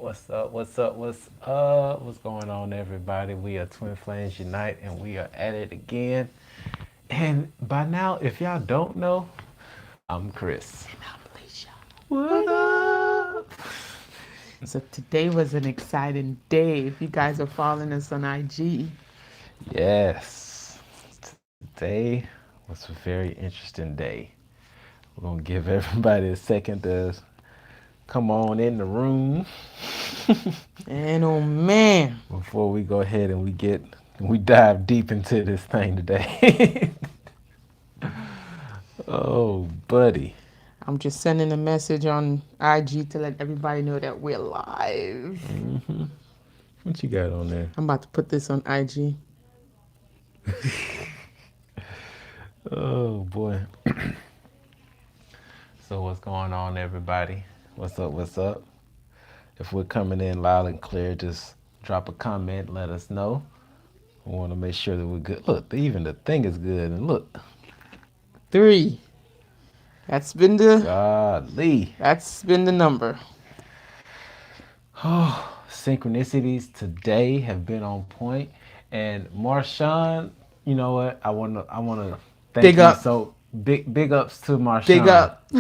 What's up? What's up? What's up? What's going on, everybody? We are Twin Flames Unite, and we are at it again. And by now, if y'all don't know, I'm Chris. And I'm Alicia. What What up? up? So today was an exciting day. If you guys are following us on IG, Yes, today was a very interesting day. We're gonna give everybody a second to come on in the room and oh man, before we go ahead and we dive deep into this thing today. Oh, buddy. I'm just sending a message on IG to let everybody know that we're live. What you got on there? I'm about to put this on IG. Oh boy. So what's going on, everybody? What's up? What's up? If we're coming in loud and clear, just drop a comment. Let us know. We want to make sure that we're good. Look, even the thing is good. And look, 3. That's been the golly. that's been the number. Oh, synchronicities today have been on point. And Marshawn, you know what? I wanna thank Big you. up. So big ups to Marshawn. Big up.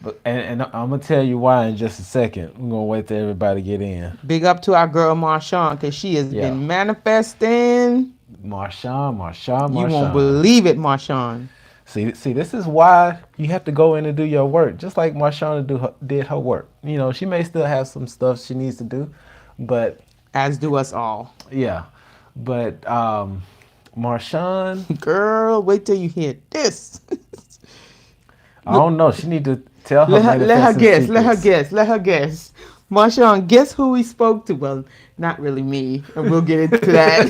But and I'm gonna tell you why in just a second. We're gonna wait till everybody get in. Big up to our girl Marshawn because she has Yeah, been manifesting. You won't Marshawn. believe it, Marshawn. See, this is why you have to go in and do your work. Just like Marshawn did her work. You know, she may still have some stuff she needs to do, but As do us all. yeah. But Marshawn, Girl, wait till you hear this. I don't know. She need to tell her Let her manifesting guess. Let her secrets. guess. Let her guess. Marshawn, guess who we spoke to? Well, not really me, and we'll get into that.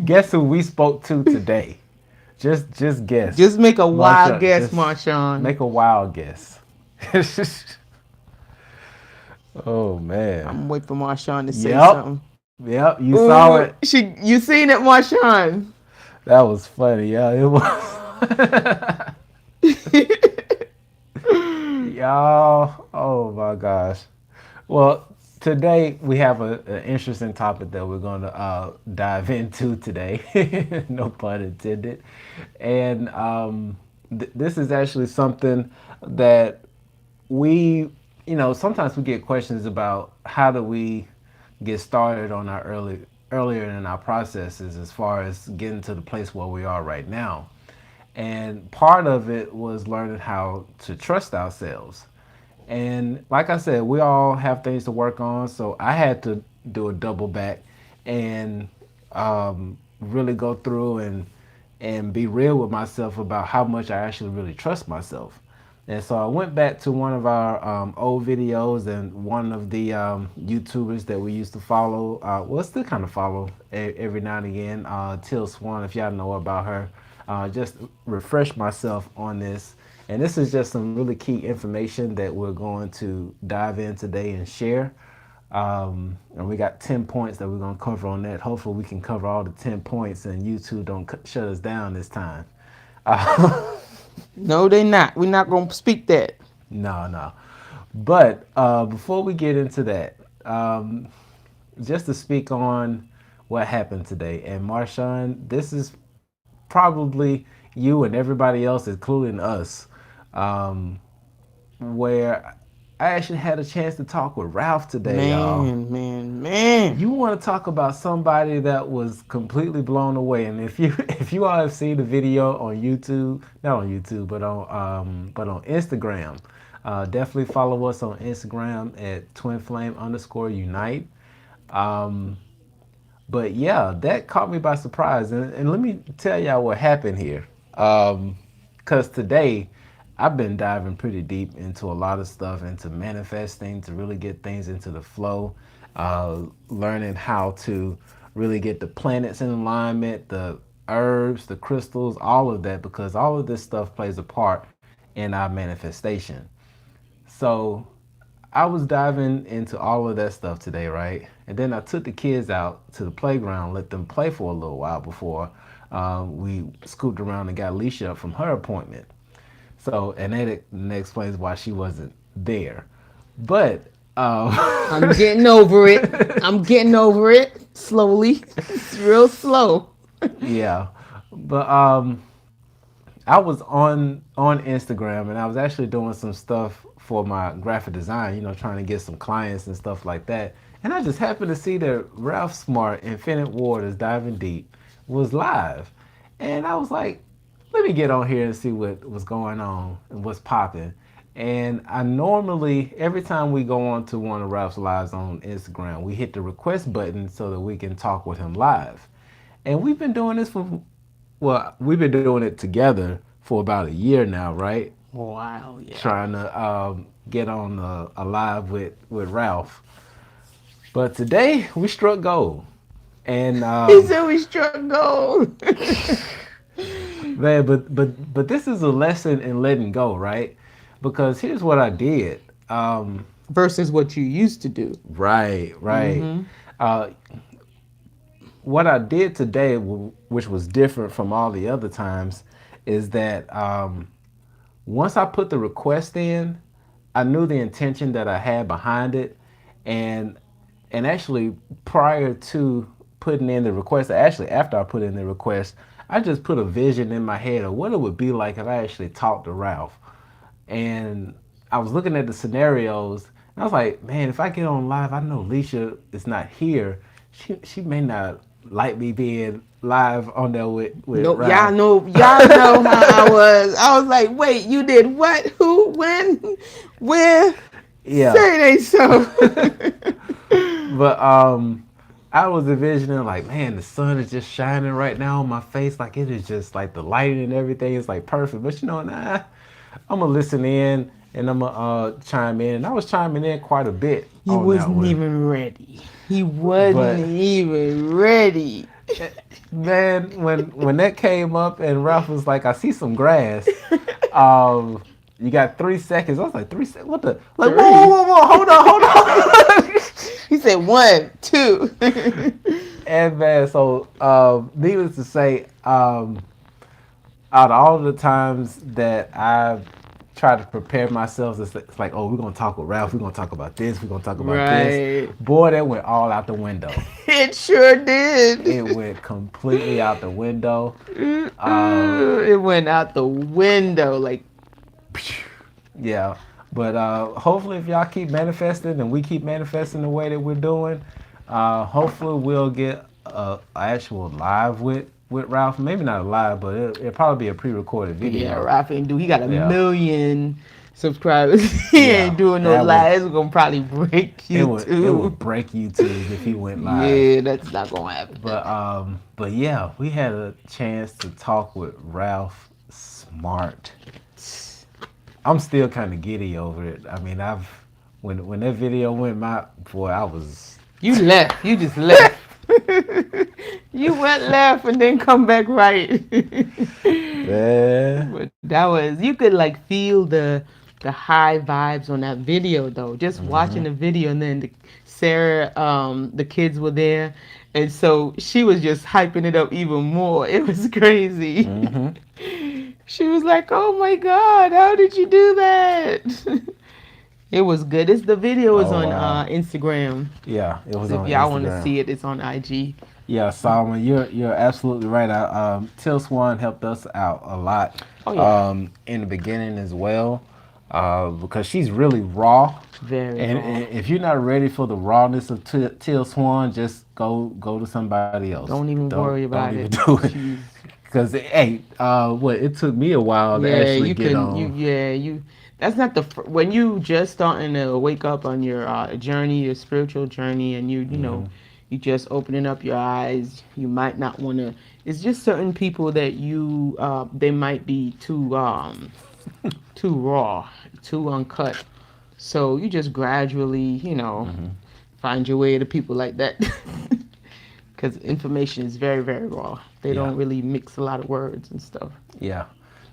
Guess who we spoke to today? Just guess. Just make a wild Marshawn, guess, just Marshawn. make a wild guess. Oh man. I'm waiting for Marshawn to say Yep. something. Yep. You saw it. You seen it, Marshawn? That was funny. Yeah, it was. Y'all. Oh my gosh. Well, today we have an interesting topic that we're going to dive into today. No pun intended. And this is actually something that sometimes we get questions about how do we get started on our earlier in our processes as far as getting to the place where we are right now. And part of it was learning how to trust ourselves. And like I said, we all have things to work on. So I had to do a double back and really go through and be real with myself about how much I actually really trust myself. And so I went back to one of our old videos and one of the YouTubers that we used to follow. Well, still kind of follow every now and again. Till Swan, if y'all know about her. Just refresh myself on this. And this is just some really key information that we're going to dive in today and share. And we got 10 points that we're going to cover on that. Hopefully we can cover all the 10 points and YouTube don't shut us down this time. No, they not. We're not gonna speak that. No. But before we get into that, just to speak on what happened today. And Marshawn, this is probably you and everybody else, including us, where I actually had a chance to talk with Ralph today, y'all. Man. You want to talk about somebody that was completely blown away, and if you all have seen the video on YouTube, not on YouTube, but on Instagram, definitely follow us on Instagram at twinflame_unite. But yeah, that caught me by surprise, and let me tell y'all what happened here. Because today I've been diving pretty deep into a lot of stuff, into manifesting, to really get things into the flow, learning how to really get the planets in alignment, the herbs, the crystals, all of that, because all of this stuff plays a part in our manifestation. So I was diving into all of that stuff today, right? And then I took the kids out to the playground, let them play for a little while before we scooped around and got Alicia up from her appointment. So, and that explains why she wasn't there. But I'm getting over it. I'm getting over it slowly. It's real slow. Yeah, but I was on Instagram and I was actually doing some stuff for my graphic design, trying to get some clients and stuff like that. And I just happened to see that Ralph Smart Infinite Waters Diving Deep was live. And I was like, let me get on here and see what was going on and what's popping. And I normally, every time we go on to one of Ralph's lives on Instagram, we hit the request button so that we can talk with him live. And we've been doing this for, well, we've been doing it together for about a year now, right? Wow, yeah. Trying to get on a live with Ralph. But today we struck gold. And He said we struck gold. man, but this is a lesson in letting go, right? Because here's what I did. Versus what you used to do. Right. Uh, what I did today, which was different from all the other times, is that once I put the request in, I knew the intention that I had behind it, and actually prior to putting in the request, actually after I put in the request, I just put a vision in my head of what it would be like if I actually talked to Ralph. And I was looking at the scenarios, and I was like, man, if I get on live, I know Leisha is not here. She may not like me being live on there with Nope, Ralph. y'all know how I was. I was like, wait, you did what? Who? When? Where? Yeah. Say it ain't so. But I was envisioning like, man, the sun is just shining right now on my face. Like it is just like the lighting and everything is like perfect. But nah, I'm gonna listen in and I'm gonna chime in. And I was chiming in quite a bit He on that wasn't one. even ready. He wasn't But even ready. man, when that came up and Ralph was like, I see some grass. Um, you got 3 seconds. I was like, 3 seconds? What the? Like, Three. whoa, hold on. He said 1, 2. And man, so needless to say, out of all the times that I've tried to prepare myself, it's like, oh, we're gonna talk with Ralph. We're gonna talk about this. We're gonna talk about this. Right. Boy, that went all out the window. It sure did. It went completely out the window. It went out the window like. Yeah, but hopefully, if y'all keep manifesting and we keep manifesting the way that we're doing, hopefully we'll get a actual live with Ralph. Maybe not a live, but it'll probably be a pre-recorded video. Yeah, Ralph ain't do. He got a Yeah. million subscribers. He Yeah, ain't doing no that would- lives. It's gonna probably break It would YouTube. break YouTube if he went live. Yeah, that's not gonna happen. But yeah, we had a chance to talk with Ralph Smart. I'm still kind of giddy over it. I mean, when that video went, boy, I was. You left. You just left. You went left and then come back right. Yeah. But that was, you could like feel the high vibes on that video though. Just watching the video, and then Sarah, the kids were there, and so she was just hyping it up even more. It was crazy. She was like, "Oh my God, how did you do that?" It was good. The video is on wow. Instagram. Yeah, it was If on y'all want to Instagram. see it, it's on IG. Yeah, Solomon, you're absolutely right. Till Swan helped us out a lot. Oh, yeah. In the beginning as well, because she's really raw. Very And raw. if you're not ready for the rawness of Till Swan, just go to somebody else. Don't even worry about don't it. even do it. She's- Because hey, it took me a while to actually you get can. on. You. That's not when you just starting to wake up on your journey, your spiritual journey, and you know, you just opening up your eyes. You might not want to. It's just certain people that you they might be too too raw, too uncut. So you just gradually, find your way to people like that. Because information is very, very raw. They don't really mix a lot of words and stuff. Yeah.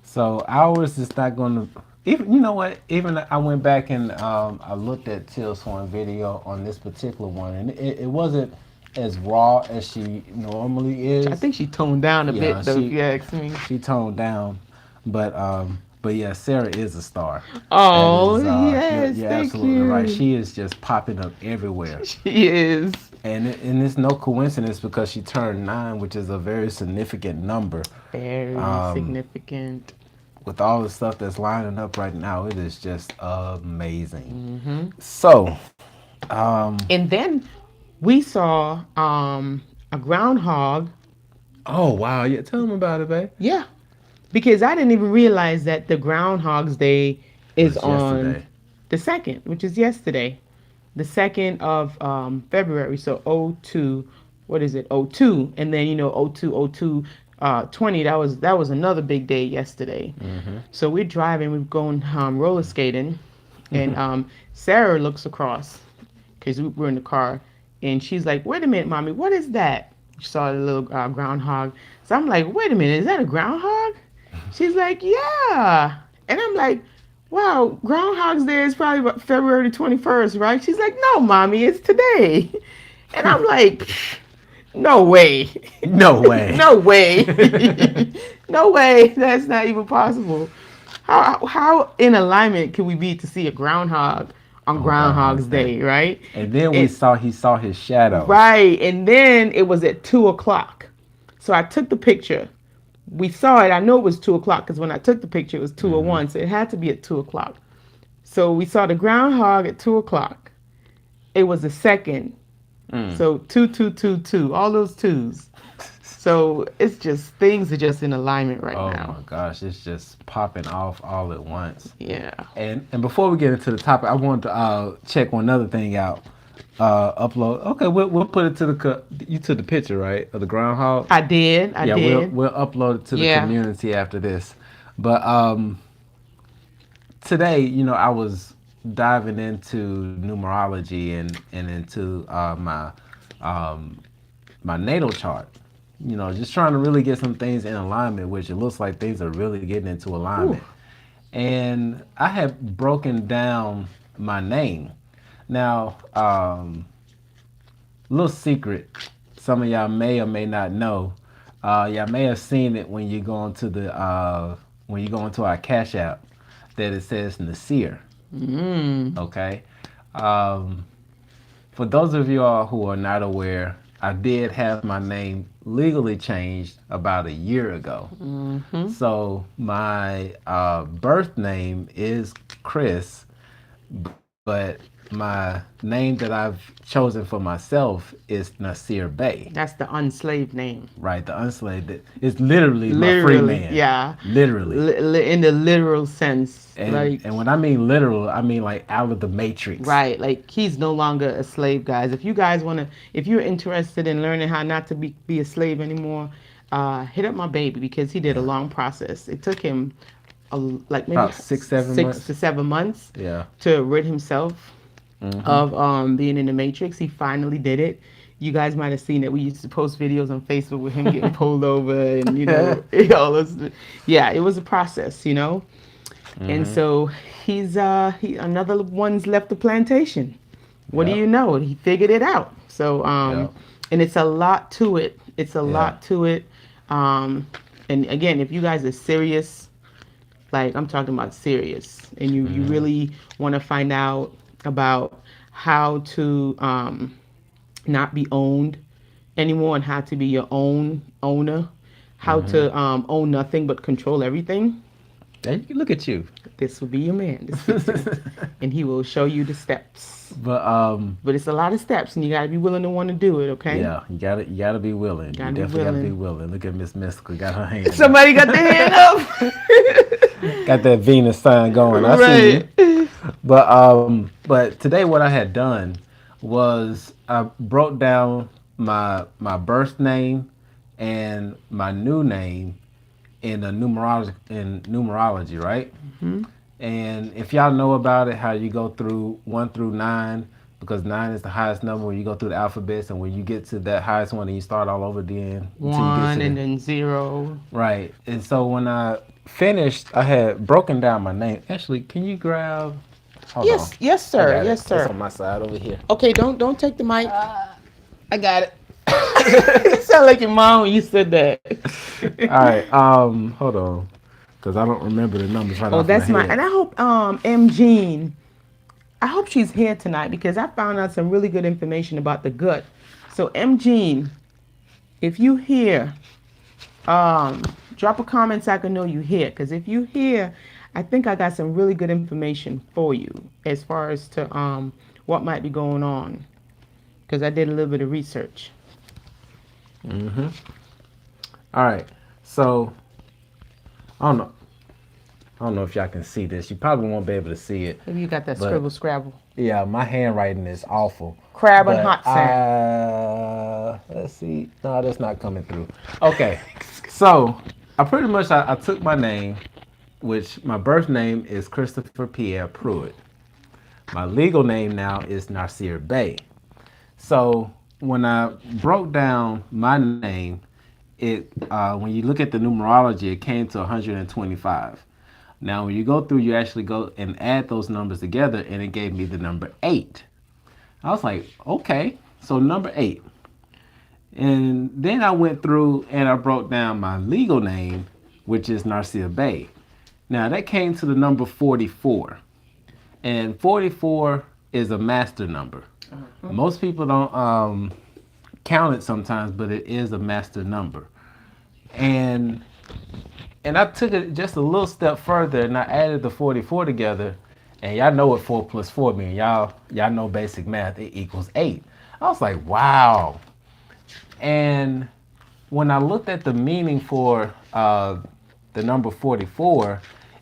So ours is not going to. Even, you know what? Even I went back and I looked at Till Swan video on this particular one, and it wasn't as raw as she normally is. I think she toned down a Yeah, bit, though, if you ask me. She toned down, but yeah, Sarah is a star. Oh, That is, yes, you're thank absolutely you. right, she is just popping up everywhere. She is. And it's no coincidence because she turned 9, which is a very significant number. Very Um, significant. with all the stuff that's lining up right now, it is just amazing. Hmm. So, And then we saw a groundhog. oh wow, yeah, tell them about it, babe. Yeah, because I didn't even realize that the Groundhog's Day It is was on yesterday. the second, which is yesterday, the 2nd of February. So 02, what is it? 02, and then 02, 20. That was another big day yesterday. So we're driving, we're going roller skating, and Sarah looks across because we're in the car, and she's like, "Wait a minute, mommy, what is that?" She saw the little groundhog. So I'm like, "Wait a minute, is that a groundhog?" She's like, "Yeah," and I'm like, "Wow, Groundhog's Day is probably about February 21st, right?" She's like, "No, mommy, it's today," and I'm like, "No way." No way. No way. No way. That's not even possible. How in alignment can we be to see a groundhog on On Groundhog's Groundhog's Day, Day. right? And then And he saw his shadow. right, and then it was at 2 o'clock. So I took the picture. We saw it. I know it was 2 o'clock because when I took the picture, it was 2:01. So it had to be at 2 o'clock. So we saw the groundhog at 2 o'clock. It was the second. So 2222, all those twos. So it's just things are just in alignment right Oh now. my gosh, it's just popping off all at once. Yeah. And before we get into the topic, I wanted to check one other thing out. Upload. Okay, we'll put it to you took the picture, right, of the groundhog. I did. I Yeah, did. we'll upload it to the Yeah. community after this. But today, I was diving into numerology and into my natal chart. Just trying to really get some things in alignment, which it looks like things are really getting into Ooh. alignment. And I have broken down my name. Now, little secret, some of y'all may or may not know. Y'all may have seen it when you go into our Cash App that it says Nasir. Mm. Okay. Um, for those of you all who are not aware, I did have my name legally changed about a year ago. Mm-hmm. So my birth name is Chris, but my name that I've chosen for myself is Nasir Bey. That's the unslaved name. Right, the unslaved. It's literally my free Literally, man. yeah. Literally. In the literal sense, like And when I mean literal, I mean like out of the matrix. right, like he's no longer a slave, guys. If you guys want to, if you're interested in learning how not to be a slave anymore, hit up my baby because he did a long process. It took him like maybe About 6-7 months. to 7 months Yeah. to rid himself of being in the matrix. He finally did it. You guys might have seen that we used to post videos on Facebook with him getting pulled over and all those. Yeah, it was a process. And so he's another one's left the plantation. What do Yep. you know? He figured it out. So Yep. and it's a lot to it. It's a Yeah. lot to it. And again, if you guys are serious, like I'm talking about serious, and you really want to find out about how to not be owned anymore and how to be your own owner, how to own nothing but control everything, Hey, look at you. this will be your man. This fixer. And he will show you the steps. But it's a lot of steps, and you gotta be willing to want to do it. Okay. yeah, you gotta be willing. Gotta You be definitely gotta willing. be willing. Look at Miss Mystical, got her hand. Somebody got their hand up. Got that Venus sign going. I see you. But today what I had done was I broke down my birth name and my new name in a numerology, right? And if y'all know about it, how you go through 1 through 9, because 9 is the highest number when you go through the alphabets, and when you get to that highest one, and you start all over again. until you get One to and then 0. right. And so when I finished, I had broken down my name. Actually, can you grab? Hold on. Yes, I sir. got Yes, it. sir. It's on my side over here. Okay, don't take the mic. I got it. You sound like your mom when you said that. All right. Hold on, because I don't remember the numbers right Oh, off that's my my. head. And I hope M Jean. I hope she's here tonight because I found out some really good information about the gut. So, M. Jean, if you hear, um, drop a comment so I can know you here. Because if you hear, I think I got some really good information for you as far as to what might be going on. Because I did a little bit of research. Mm-hmm. All right. So I don't know. I don't know if y'all can see this. You probably won't be able to see it, Maybe you got that but scribble scrabble. yeah, my handwriting is awful. Crab and But hot sand. let's see. No, that's not coming through. Okay, so I pretty much I took my name, which my birth name is Christopher Pierre Pruitt. My legal name now is Nasir Bey. So when I broke down my name, it when you look at the numerology, it came to 125. Now, when you go through, you actually go and add those numbers together, and it gave me the number 8. I was like, okay, so number 8. And then I went through and I broke down my legal name, which is Narcia Bay. Now, that came to the number 44. And 44 is a master number. Most people don't count it sometimes, but it is a master number. And and I took it just a little step further and I added the 44 together. And y'all know what 4 plus 4 means. Y'all know basic math. It equals 8. I was like, wow. And when I looked at the meaning for the number 44,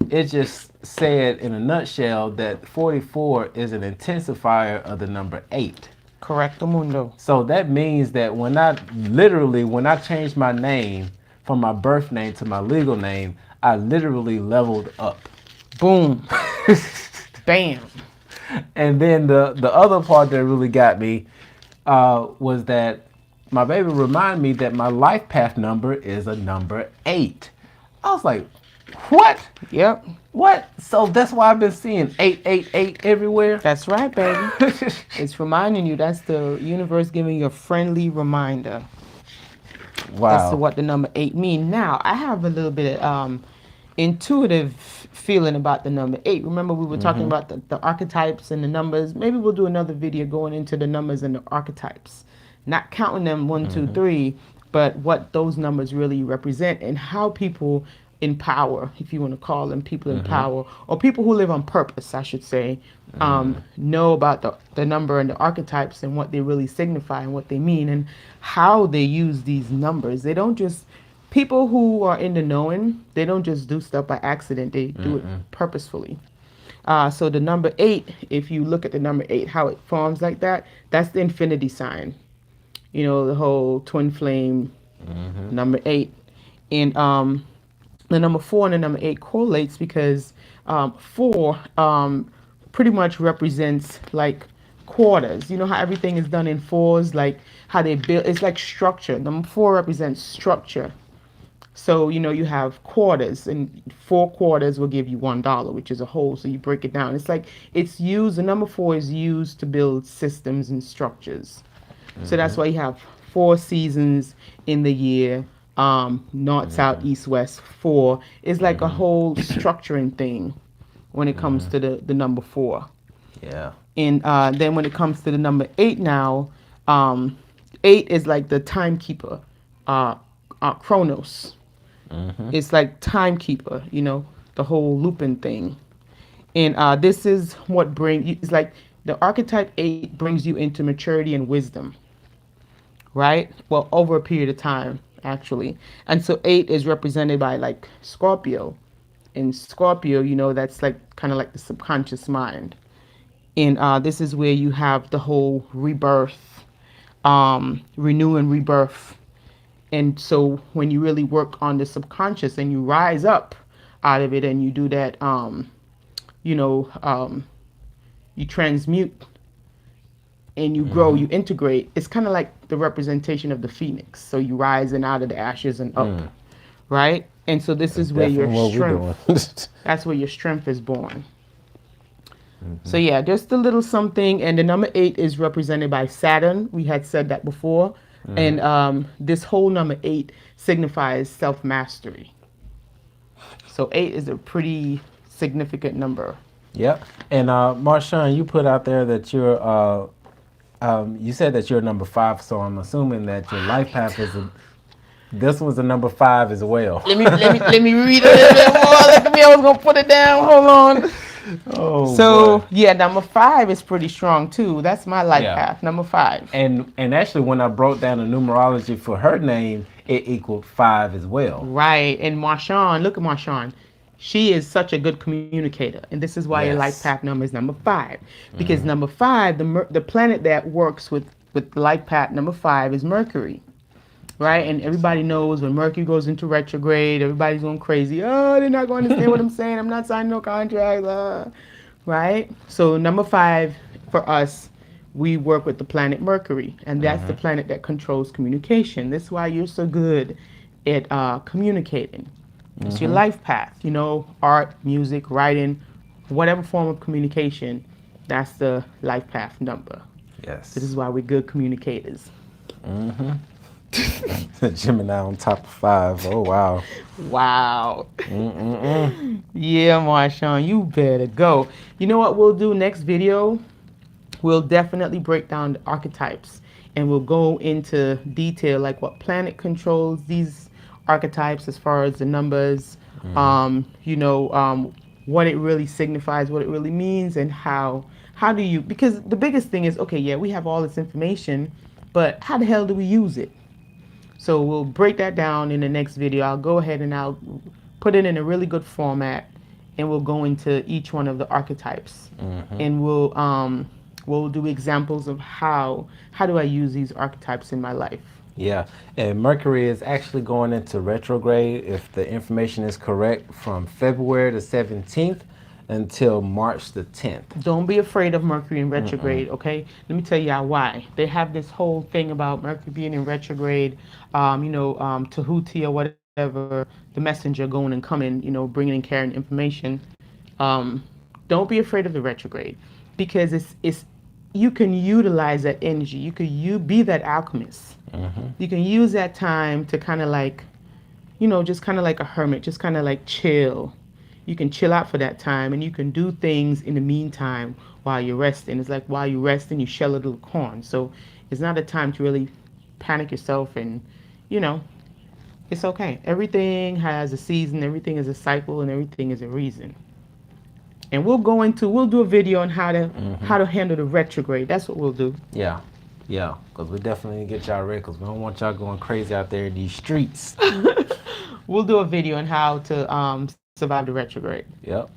it just said in a nutshell that 44 is an intensifier of the number 8. Correcto mundo. So that means that when I changed my name from my birth name to my legal name, I literally leveled up. Boom. Bam. And then the other part that really got me was that my baby reminded me that my life path number is a number 8. I was like, what? Yep. What? So that's why I've been seeing 888 everywhere. That's right, baby. It's reminding you. That's the universe giving you a friendly reminder. That's Wow. what the number 8 mean. Now, I have a little bit of intuitive feeling about the number 8. Remember, we were talking about the archetypes and the numbers. Maybe we'll do another video going into the numbers and the archetypes. Not counting them one, two, three, but what those numbers really represent and how people in power, if you want to call them people in power, or people who live on purpose, I should say, know about the number and the archetypes and what they really signify and what they mean and how they use these numbers. They don't just, people who are in the knowing, they don't just do stuff by accident, they do it purposefully. So the number 8, if you look at the number 8, how it forms like that, that's the infinity sign. You know, the whole twin flame, number 8. And the number 4 and the number 8 correlates because 4 pretty much represents like quarters. You know how everything is done in fours, like how they build, it's like structure. Number 4 represents structure. So, you know, you have quarters, and 4 quarters will give you $1, which is a whole. So you break it down. It's like it's used, the number 4 is used to build systems and structures. So that's why you have 4 seasons in the year. North, south, east, west, 4 is like a whole structuring thing when it comes to the number 4. Yeah. And then when it comes to the number 8 now, 8 is like the timekeeper, Chronos. It's like timekeeper, you know, the whole looping thing. And this is what brings, it's like the archetype 8 brings you into maturity and wisdom, right? Well, over a period of time, actually. And so 8 is represented by like Scorpio. In Scorpio, you know, that's like kind of like the subconscious mind. And this is where you have the whole rebirth, renew and rebirth. And so when you really work on the subconscious and you rise up out of it and you do that, you transmute and you grow, you integrate. It's kind of like the representation of the phoenix. So you rising out of the ashes and up, right? And so this is where your strength, that's where your strength is born. So yeah, just a little something. And the number 8 is represented by Saturn. We had said that before. And this whole number 8 signifies self-mastery. So 8 is a pretty significant number Yep. And Marshawn, you put out there that you said that you're number five, so I'm assuming that your life path Right. is this was a number five as well. Let me read a little bit more. Look at me. I was gonna put it down. Hold on. Oh boy. So yeah, number five is pretty strong too. That's my life Yeah. path. Number five. And actually, when I broke down the numerology for her name, it equaled five as well. Right. And Marshawn, look at Marshawn. She is such a good communicator. And this is why your life path Yes. number is number five. Because number five, the planet that works with life path number five is Mercury. Right? And everybody knows when Mercury goes into retrograde, everybody's going crazy. Oh, they're not going to understand what I'm saying. I'm not signing no contract. Right? So, number five for us, we work with the planet Mercury, and that's the planet that controls communication. This is why you're so good at communicating. It's your life path, art, music, writing, whatever form of communication, that's the life path number. So, this Yes. is why we're good communicators. Gemini on top of five. Oh wow. Wow. Mm-mm-mm. Yeah, Marshawn, you better go. You know what we'll do next video? We'll definitely break down the archetypes and we'll go into detail like what planet controls these archetypes as far as the numbers, what it really signifies, what it really means, and how do you, because the biggest thing is, okay, yeah, we have all this information, but how the hell do we use it? So we'll break that down in the next video. I'll go ahead and I'll put it in a really good format, and we'll go into each one of the archetypes, and we'll do examples of how do I use these archetypes in my life. Yeah, and Mercury is actually going into retrograde, if the information is correct, from February the 17th until March the 10th. Don't be afraid of Mercury in retrograde, okay? Let me tell you why. They have this whole thing about Mercury being in retrograde, Tahuti or whatever, the messenger going and coming, bringing and carrying information. Um, don't be afraid of the retrograde because it's you can utilize that energy. You be that alchemist. You can use that time to kind of like, just kind of like a hermit, just kind of like chill. You can chill out for that time and you can do things in the meantime while you're resting. It's like while you're resting, you shell a little corn. So it's not a time to really panic yourself and, you know, it's okay. Everything has a season, everything is a cycle, and everything is a reason. And we'll do a video on how to handle the retrograde. That's what we'll do. Yeah, yeah, because we definitely need to get y'all ready, because we don't want y'all going crazy out there in these streets. We'll do a video on how to survive the retrograde. Yep.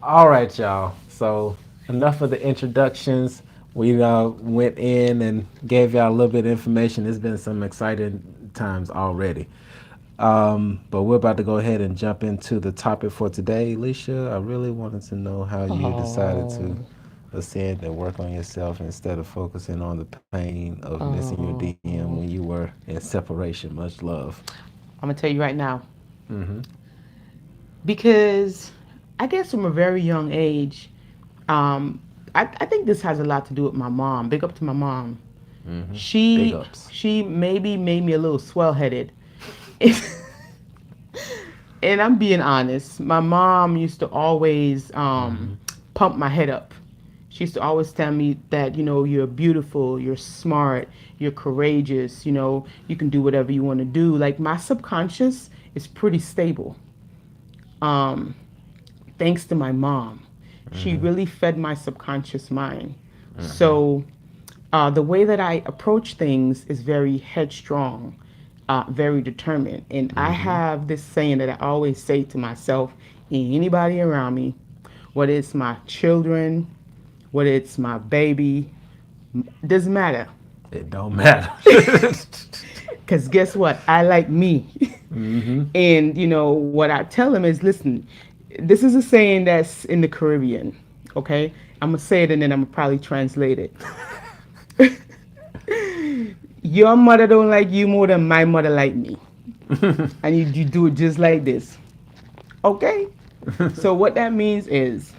All right, y'all. So enough of the introductions. We went in and gave y'all a little bit of information. It's been some exciting times already. But we're about to go ahead and jump into the topic for today. Alicia, I really wanted to know how you decided Oh, to ascend and work on yourself instead of focusing on the pain of missing your oh. DM when you were in separation. Much love. I'm gonna tell you right now Mm-hmm. because I guess from a very young age, um, I think this has a lot to do with my mom. Big up to my mom. Mm-hmm. Big She ups. she maybe made me a little swell headed. And I'm being honest. My mom used to always pump my head up. She used to always tell me that, you're beautiful, you're smart, you're courageous, you can do whatever you want to do. Like my subconscious is pretty stable. Um, Thanks to my mom. She Mm-hmm. really fed my subconscious mind. Mm-hmm. So the way that I approach things is very headstrong, very determined. And I Mm-hmm. have this saying that I always say to myself and anybody around me, whether it's my children, whether it's my baby, doesn't matter. It don't matter. Because guess what? I like me. Mm-hmm. And, what I tell them is listen, this is a saying that's in the Caribbean, okay? I'm going to say it and then I'm going to probably translate it. Your mother don't like you more than my mother like me. And you do it just like this. Okay? So what that means is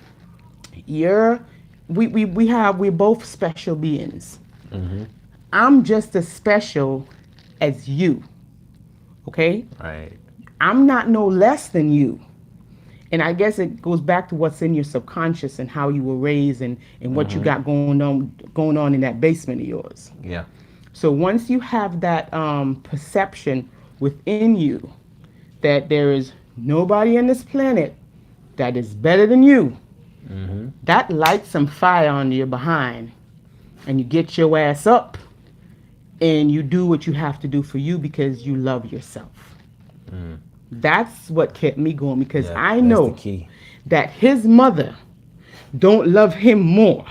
you're we're both special beings. Mm-hmm. I'm just as special as you. Okay? Right. I'm not no less than you. And I guess it goes back to what's in your subconscious and how you were raised and what you got going on in that basement of yours. Yeah. So once you have that perception within you that there is nobody on this planet that is better than you, that lights some fire under your behind, and you get your ass up and you do what you have to do for you because you love yourself. That's what kept me going because Yeah. I That's the know key. that his mother don't love him more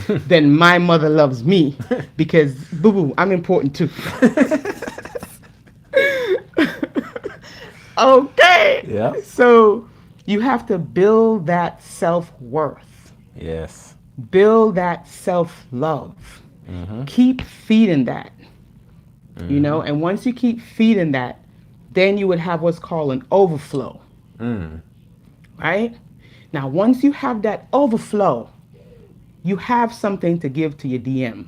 than my mother loves me because boo boo, I'm important too. Okay. Yeah. So you have to build that self-worth. Yes. Build that self-love. Keep feeding that. And once you keep feeding that, then you would have what's called an overflow. Right? Now, once you have that overflow, you have something to give to your DM.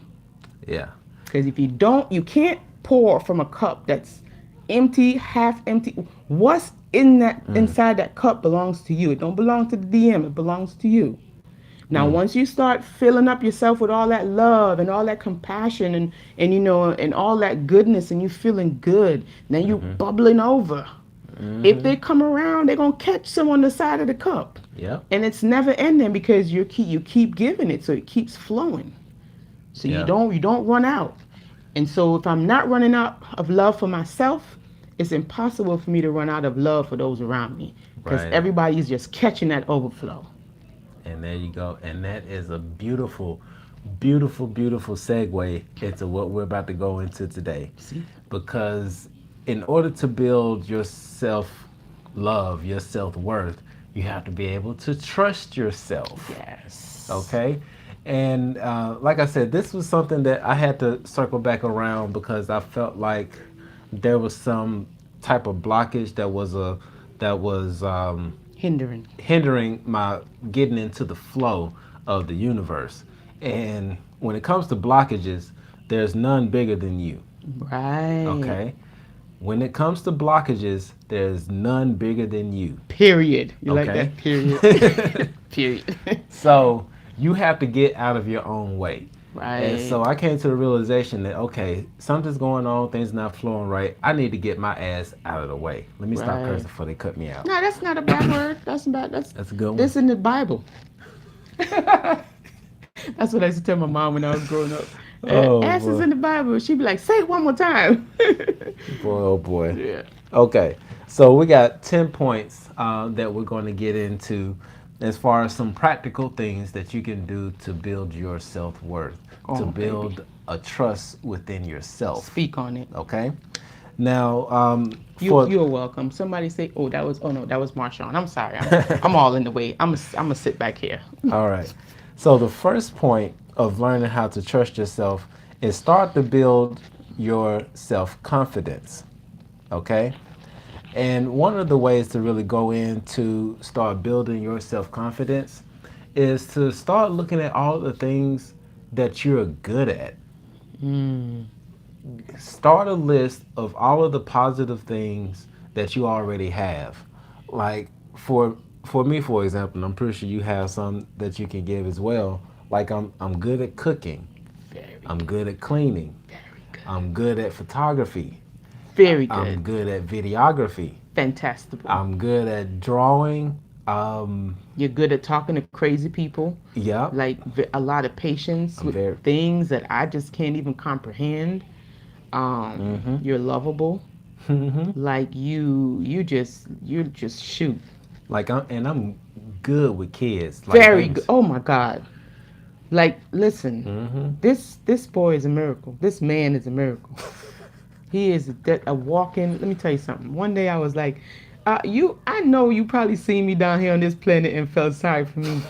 Yeah. Because if you don't, you can't pour from a cup that's empty, half empty. What's in that inside that cup belongs to you. It don't belong to the DM. It belongs to you. Now, once you start filling up yourself with all that love and all that compassion and all that goodness, and you feeling good, then you bubbling over. If they come around, they're gonna catch some on the side of the cup, Yeah. and it's never ending because you keep giving it, so it keeps flowing. So Yeah. you don't run out. And so if I'm not running out of love for myself, it's impossible for me to run out of love for those around me because Right. everybody's just catching that overflow. And there you go. And that is a beautiful, beautiful, beautiful segue into what we're about to go into today. See? Because in order to build your self love, your self worth, you have to be able to trust yourself. Yes. Okay. And like I said, this was something that I had to circle back around because I felt like there was some type of blockage that was Hindering. hindering my getting into the flow of the universe. And when it comes to blockages, there's none bigger than you. Right. Okay. When it comes to blockages, there's none bigger than you. Period. You like Okay. that? Period. Period. So you have to get out of your own way. And Right. so I came to the realization that, okay, something's going on, things not flowing right. I need to get my ass out of the way. Let me stop Right. cursing before they cut me out. No, that's not a bad word. That's bad. That's a good one. This in the Bible. That's what I used to tell my mom when I was growing up. Oh, Ass is boy. in the Bible. She'd be like, say it one more time. Boy, oh boy. Yeah. Okay, so we got 10 points that we're going to get into as far as some practical things that you can do to build your self worth, to Oh, build baby. a trust within yourself. Speak on it. Okay, now You're welcome. Somebody say, oh, that was Marshawn. I'm sorry. I'm all in the way. I'm gonna sit back here. all right. So the first point of learning how to trust yourself is start to build your self confidence. Okay. And one of the ways to really go in to start building your self confidence is to start looking at all the things that you're good at. Start a list of all of the positive things that you already have. Like for me, for example, and I'm pretty sure you have some that you can give as well. Like I'm good at cooking. Very, I'm good at cleaning. very good. I'm good at photography. Very I'm good. good at videography. Fantastic. I'm good at drawing. You're good at talking to crazy people. Yeah. Like a lot of patience I'm with very- things that I just can't even comprehend. You're lovable. Like you just shoot. Like I'm good with kids. Like Very things- good. Oh my God. Like listen, this boy is a miracle. This man is a miracle. He is a walking. Let me tell you something. One day I was like, I know you probably seen me down here on this planet and felt sorry for me.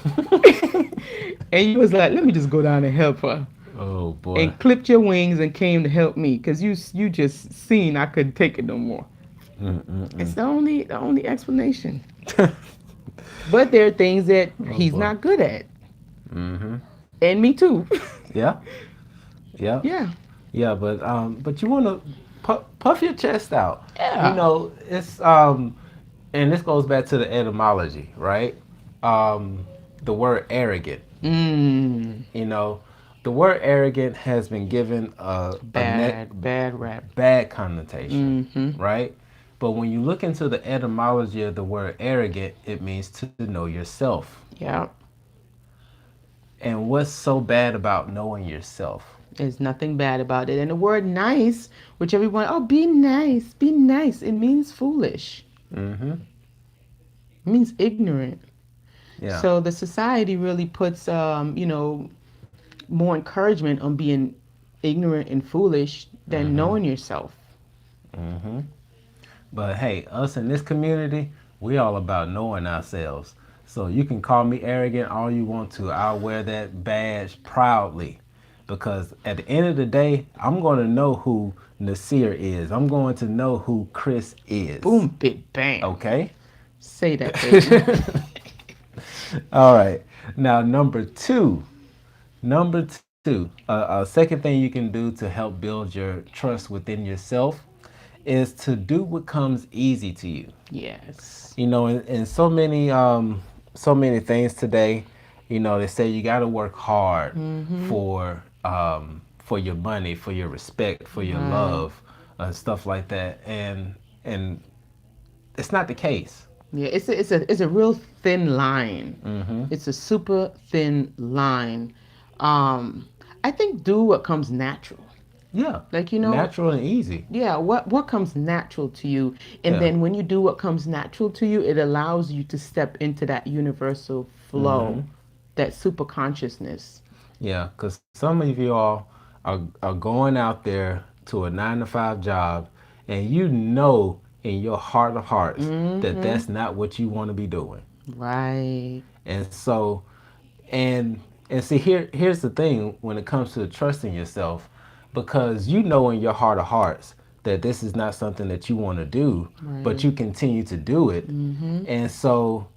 And you was like, let me just go down and help her. Oh boy. And clipped your wings and came to help me because you just seen I couldn't take it no more. It's the only explanation. But there are things that he's boy. not good at. And me too. Yeah. Yeah. Yeah. Yeah, but you want to puff your chest out. Yeah. You know, it's and this goes back to the etymology, right? Um, the word arrogant. Mm. You know, the word arrogant has been given Bad rap. bad connotation, Mm-hmm. right? But when you look into the etymology of the word arrogant, it means to know yourself. Yeah. And what's so bad about knowing yourself? There's nothing bad about it. And the word nice, which everyone, oh, be nice, be nice. It means foolish. Mm-hmm. It means ignorant. Yeah. So the society really puts, more encouragement on being ignorant and foolish than Mm-hmm. knowing yourself. Mm-hmm. But hey, us in this community, we all about knowing ourselves. So you can call me arrogant all you want to. I'll wear that badge proudly. Because at the end of the day, I'm going to know who Nasir is. I'm going to know who Chris is. Boom, big bam. Okay? Say that, baby. All right. Now, number two. Number two. A second thing you can do to help build your trust within yourself is to do what comes easy to you. Yes. You know, in so many things today, you know, they say you got to work hard Mm-hmm. for your money, for your respect, for your Right. love, stuff like that, and it's not the case. Yeah, it's a real thin line. Mm-hmm. It's a super thin line. Um, I think do what comes natural. Yeah, Like natural and easy. yeah, what comes natural to you, and Yeah. then when you do what comes natural to you, it allows you to step into that universal Mm-hmm. flow, that super consciousness. Yeah, because some of you all are going out there to a 9 to 5 job, and you know in your heart of hearts that Mm-hmm. that's not what you want to be doing. Right. And so, and and see, here's the thing when it comes to trusting yourself, because you know in your heart of hearts that this is not something that you want to do, but Right. you continue to do it. Mm-hmm. And so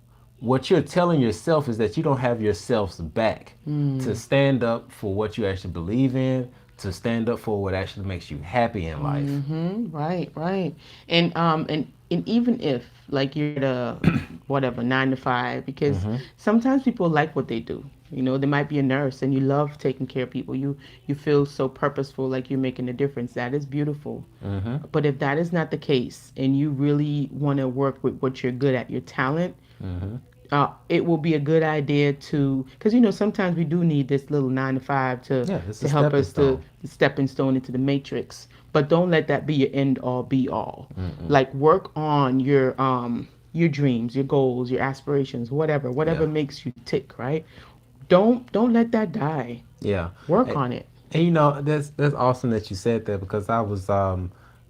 what you're telling yourself is that you don't have yourself's back to Mm. stand up for what you actually believe in, to stand up for what actually makes you happy in life. Mm-hmm. Right, right. And even if like you're at a whatever 9 to 5, because Mm-hmm. sometimes people like what they do. They might be a nurse and you love taking care of people. You feel so purposeful, like you're making a difference. That is beautiful. Mm-hmm. But if that is not the case, and you really want to work with what you're good at, your talent, Mm-hmm. it will be a good idea to, because sometimes we do need this little 9 to 5 to Yeah, it's a help stepping us to stone. the stepping stone into the matrix. But don't let that be your end all be all. Mm-mm. Like work on your dreams, your goals, your aspirations, whatever Yeah. makes you tick, right? Don't let that die. Yeah. Work And, on it. and you know, that's awesome that you said that, because I was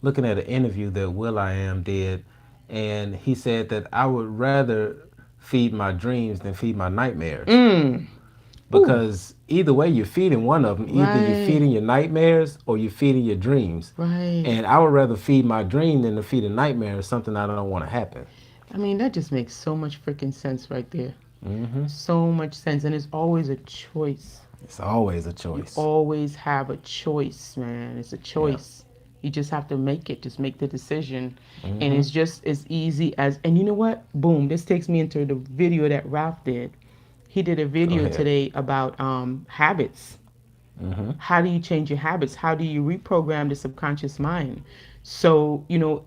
looking at an interview that Will I Am did, and he said that I would rather feed my dreams than feed my nightmares. Mm. Ooh. Because either way, you're feeding one of them. Either you're Right. feeding your nightmares or you're feeding your dreams. Right. And I would rather feed my dream than to feed a nightmare, something I don't want to happen. I mean, that just makes so much freaking sense right there. Hmm. So much sense, and it's always a choice. It's always a You choice. always have a choice, man. It's a Yeah. choice. You just have to make it. Just make the decision. And Hmm. it's just as easy as, and you know what? Boom. This takes me into the video that Ralph did. He did a Go video ahead. today about habits. Hmm. How do you change your habits? How do you reprogram the subconscious mind? So,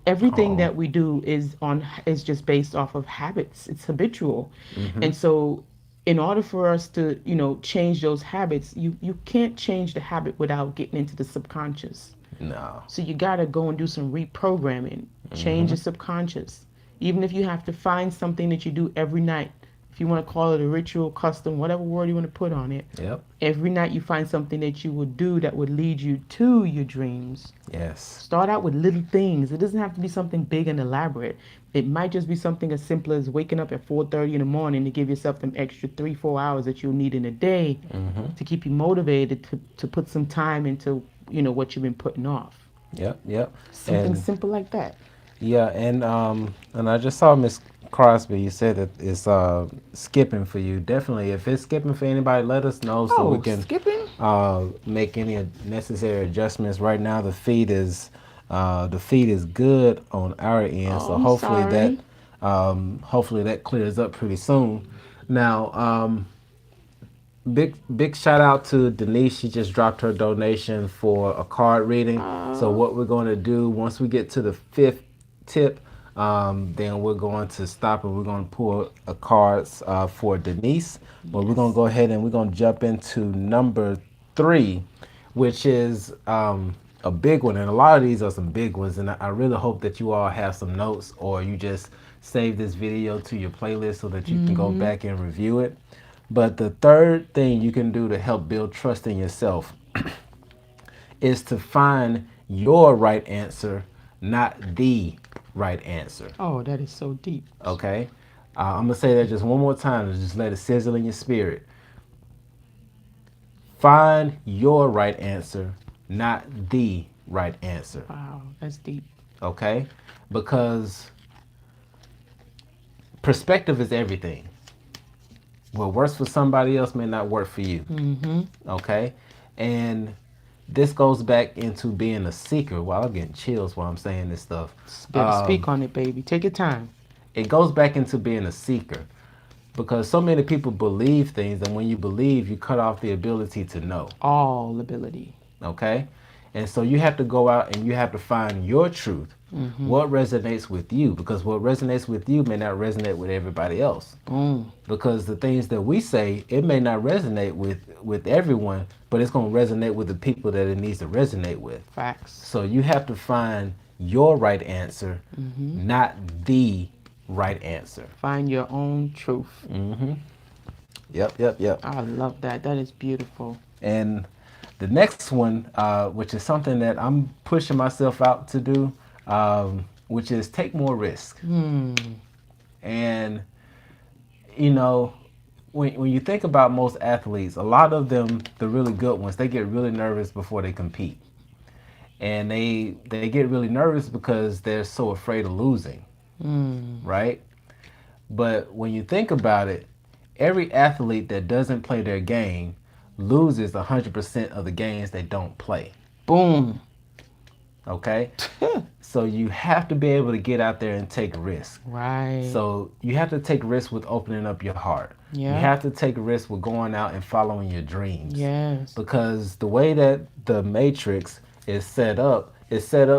everything Oh. that we do is just based off of habits. It's habitual. Hmm. And so in order for us to, change those habits, you can't change the habit without getting into the subconscious. No. So you got to go and do some reprogramming, change Hmm. your subconscious. Even if you have to find something that you do every night, if you want to call it a ritual, custom, whatever word you want to put on it, Yep. every night you find something that you would do that would lead you to your dreams. Yes. Start out with little things. It doesn't have to be something big and elaborate. It might just be something as simple as waking up at 4:30 in the morning to give yourself them extra 3-4 hours that you'll need in a day Hmm. to keep you motivated to put some time into what you've been putting off. Yep. Yep. Something And simple like that. yeah, and I just saw Miss Crosby. You said that it's skipping for you. Definitely, if it's skipping for anybody, let us know so we Oh, can skipping? make any necessary adjustments. Right now, the feed is good on our end, Oh, so I'm hopefully that sorry. Hopefully that clears up pretty soon. Now, big shout out to Denise. She just dropped her donation for a card reading. So Oh, what we're going to do once we get to the fifth tip, then we're going to stop and we're going to pull a cards for Denise. But we're going to yes. go ahead and we're going to jump into number three, which is a big one. And a lot of these are some big ones. And I really hope that you all have some notes or you just save this video to your playlist so that you can go Mm-hmm. back and review it. But the third thing you can do to help build trust in yourself is to find your right answer, not the right answer. Oh, that is so deep. Okay? I'm going to say that just one more time to just let it sizzle in your spirit. Find your right answer, not the right answer. Wow, that's deep. Okay? Because perspective is everything. What works for somebody else may not work for you. Mm-hmm. Okay? And this goes back into being a seeker. Well, I'm getting chills while I'm saying this stuff. Better speak on it, baby. Take your time. It goes back into being a seeker because so many people believe things, and when you believe, you cut off the ability to know. All ability. Okay? And so you have to go out and you have to find your truth. Mm-hmm. What resonates with you? Because what resonates with you may not resonate with everybody else. Boom. Because the things that we say, it may not resonate with everyone, but it's going to resonate with the people that it needs to resonate with. Facts. So you have to find your right answer, Mm-hmm. not the right answer. Find your own truth. Mm-hmm. Yep. I love that. That is beautiful. And the next one, which is something that I'm pushing myself out to do, which is take more risk. Hmm. And you know, when you think about most athletes, a lot of them, the really good ones, they get really nervous before they compete, and they get really nervous because they're so afraid of losing, Hmm. right? But when you think about it, every athlete that doesn't play their game loses 100% of the games they don't play. Boom. Okay? So you have to be able to get out there and take risk. Right. So you have to take risks with opening up your heart. You Yeah. have to take risks with going out and following your dreams. Yes. Because the way that the matrix is set up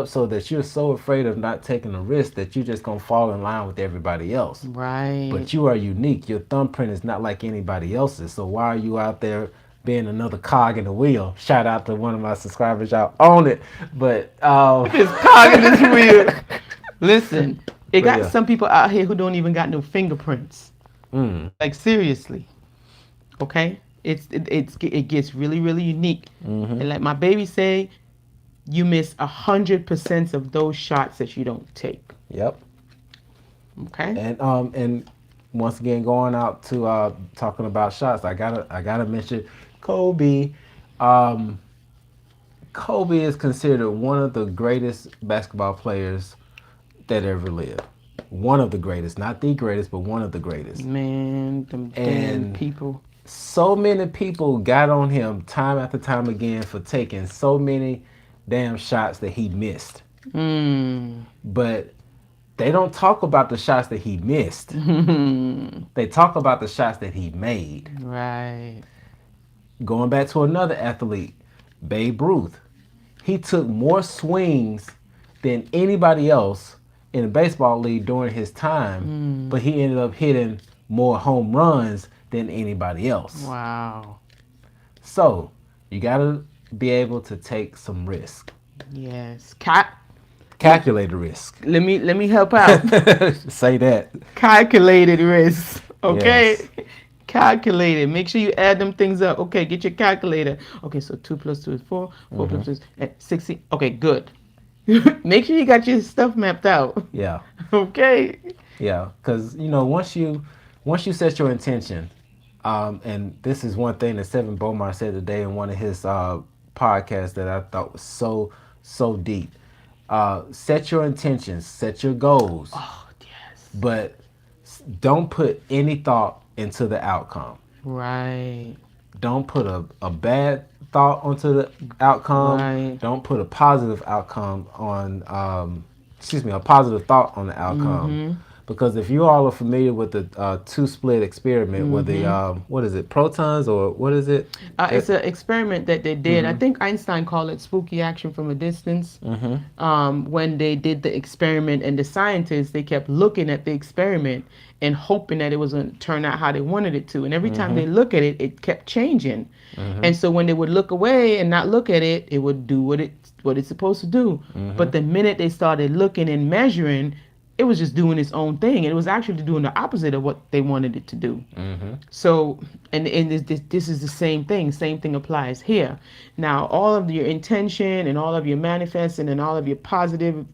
so that you're so afraid of not taking a risk that you're just gonna fall in line with everybody else. Right. But you are unique. Your thumbprint is not like anybody else's. So why are you out there being another cog in the wheel? Shout out to one of my subscribers, y'all own it. But This cog in this wheel. Listen, it But got yeah. some people out here who don't even got no fingerprints. mm, Like seriously. Okay? It gets really, really unique. mm-hmm. And like my baby say, you miss 100% of those shots that you don't take. Yep. Okay? And once again going out to talking about shots, I gotta mention Kobe. Um, Kobe is considered one of the greatest basketball players that ever lived. One of the greatest, not the greatest, but one of the greatest. Man, them damn And people. so many people got on him time after time again for taking so many damn shots that he missed. Mm. But they don't talk about the shots that he missed. They talk about the shots that he made. Right. Going back to another athlete, Babe Ruth. He took more swings than anybody else in the baseball league during his time, but he ended up hitting more home runs than anybody else. Wow. So you gotta be able to take some risk. Yes. Calculated risk. Let me help out. Say that. Calculated risk. Okay. Yes. Calculated. Make sure you add them things up. Okay, get your calculator. Okay, so 2 plus 2 is 4. 4 plus 2 is 16. Okay, good. Make sure you got your stuff mapped out. Yeah. Okay. Yeah. Because once you set your intention, and this is one thing that Seven Bomar said today in one of his podcasts that I thought was so deep. Set your intentions, set your goals, Oh, yes. but don't put any thought into the outcome. Right. Don't put a bad thought onto the outcome. Right. Don't put a positive outcome on, a positive thought on the outcome. Because if you all are familiar with the two split experiment, where the what is it, protons or what is it? It's an experiment that they did. I think Einstein called it spooky action from a distance. When they did the experiment, and the scientists, they kept looking at the experiment and hoping that it was going to turn out how they wanted it to. And every time they look at it, it kept changing. And so when they would look away and not look at it, it would do what it's supposed to do. But the minute they started looking and measuring, it was just doing its own thing. It was actually doing the opposite of what they wanted it to do. So, and this is the same thing. Same thing applies here. Now, all of your intention and all of your manifesting and all of your positive,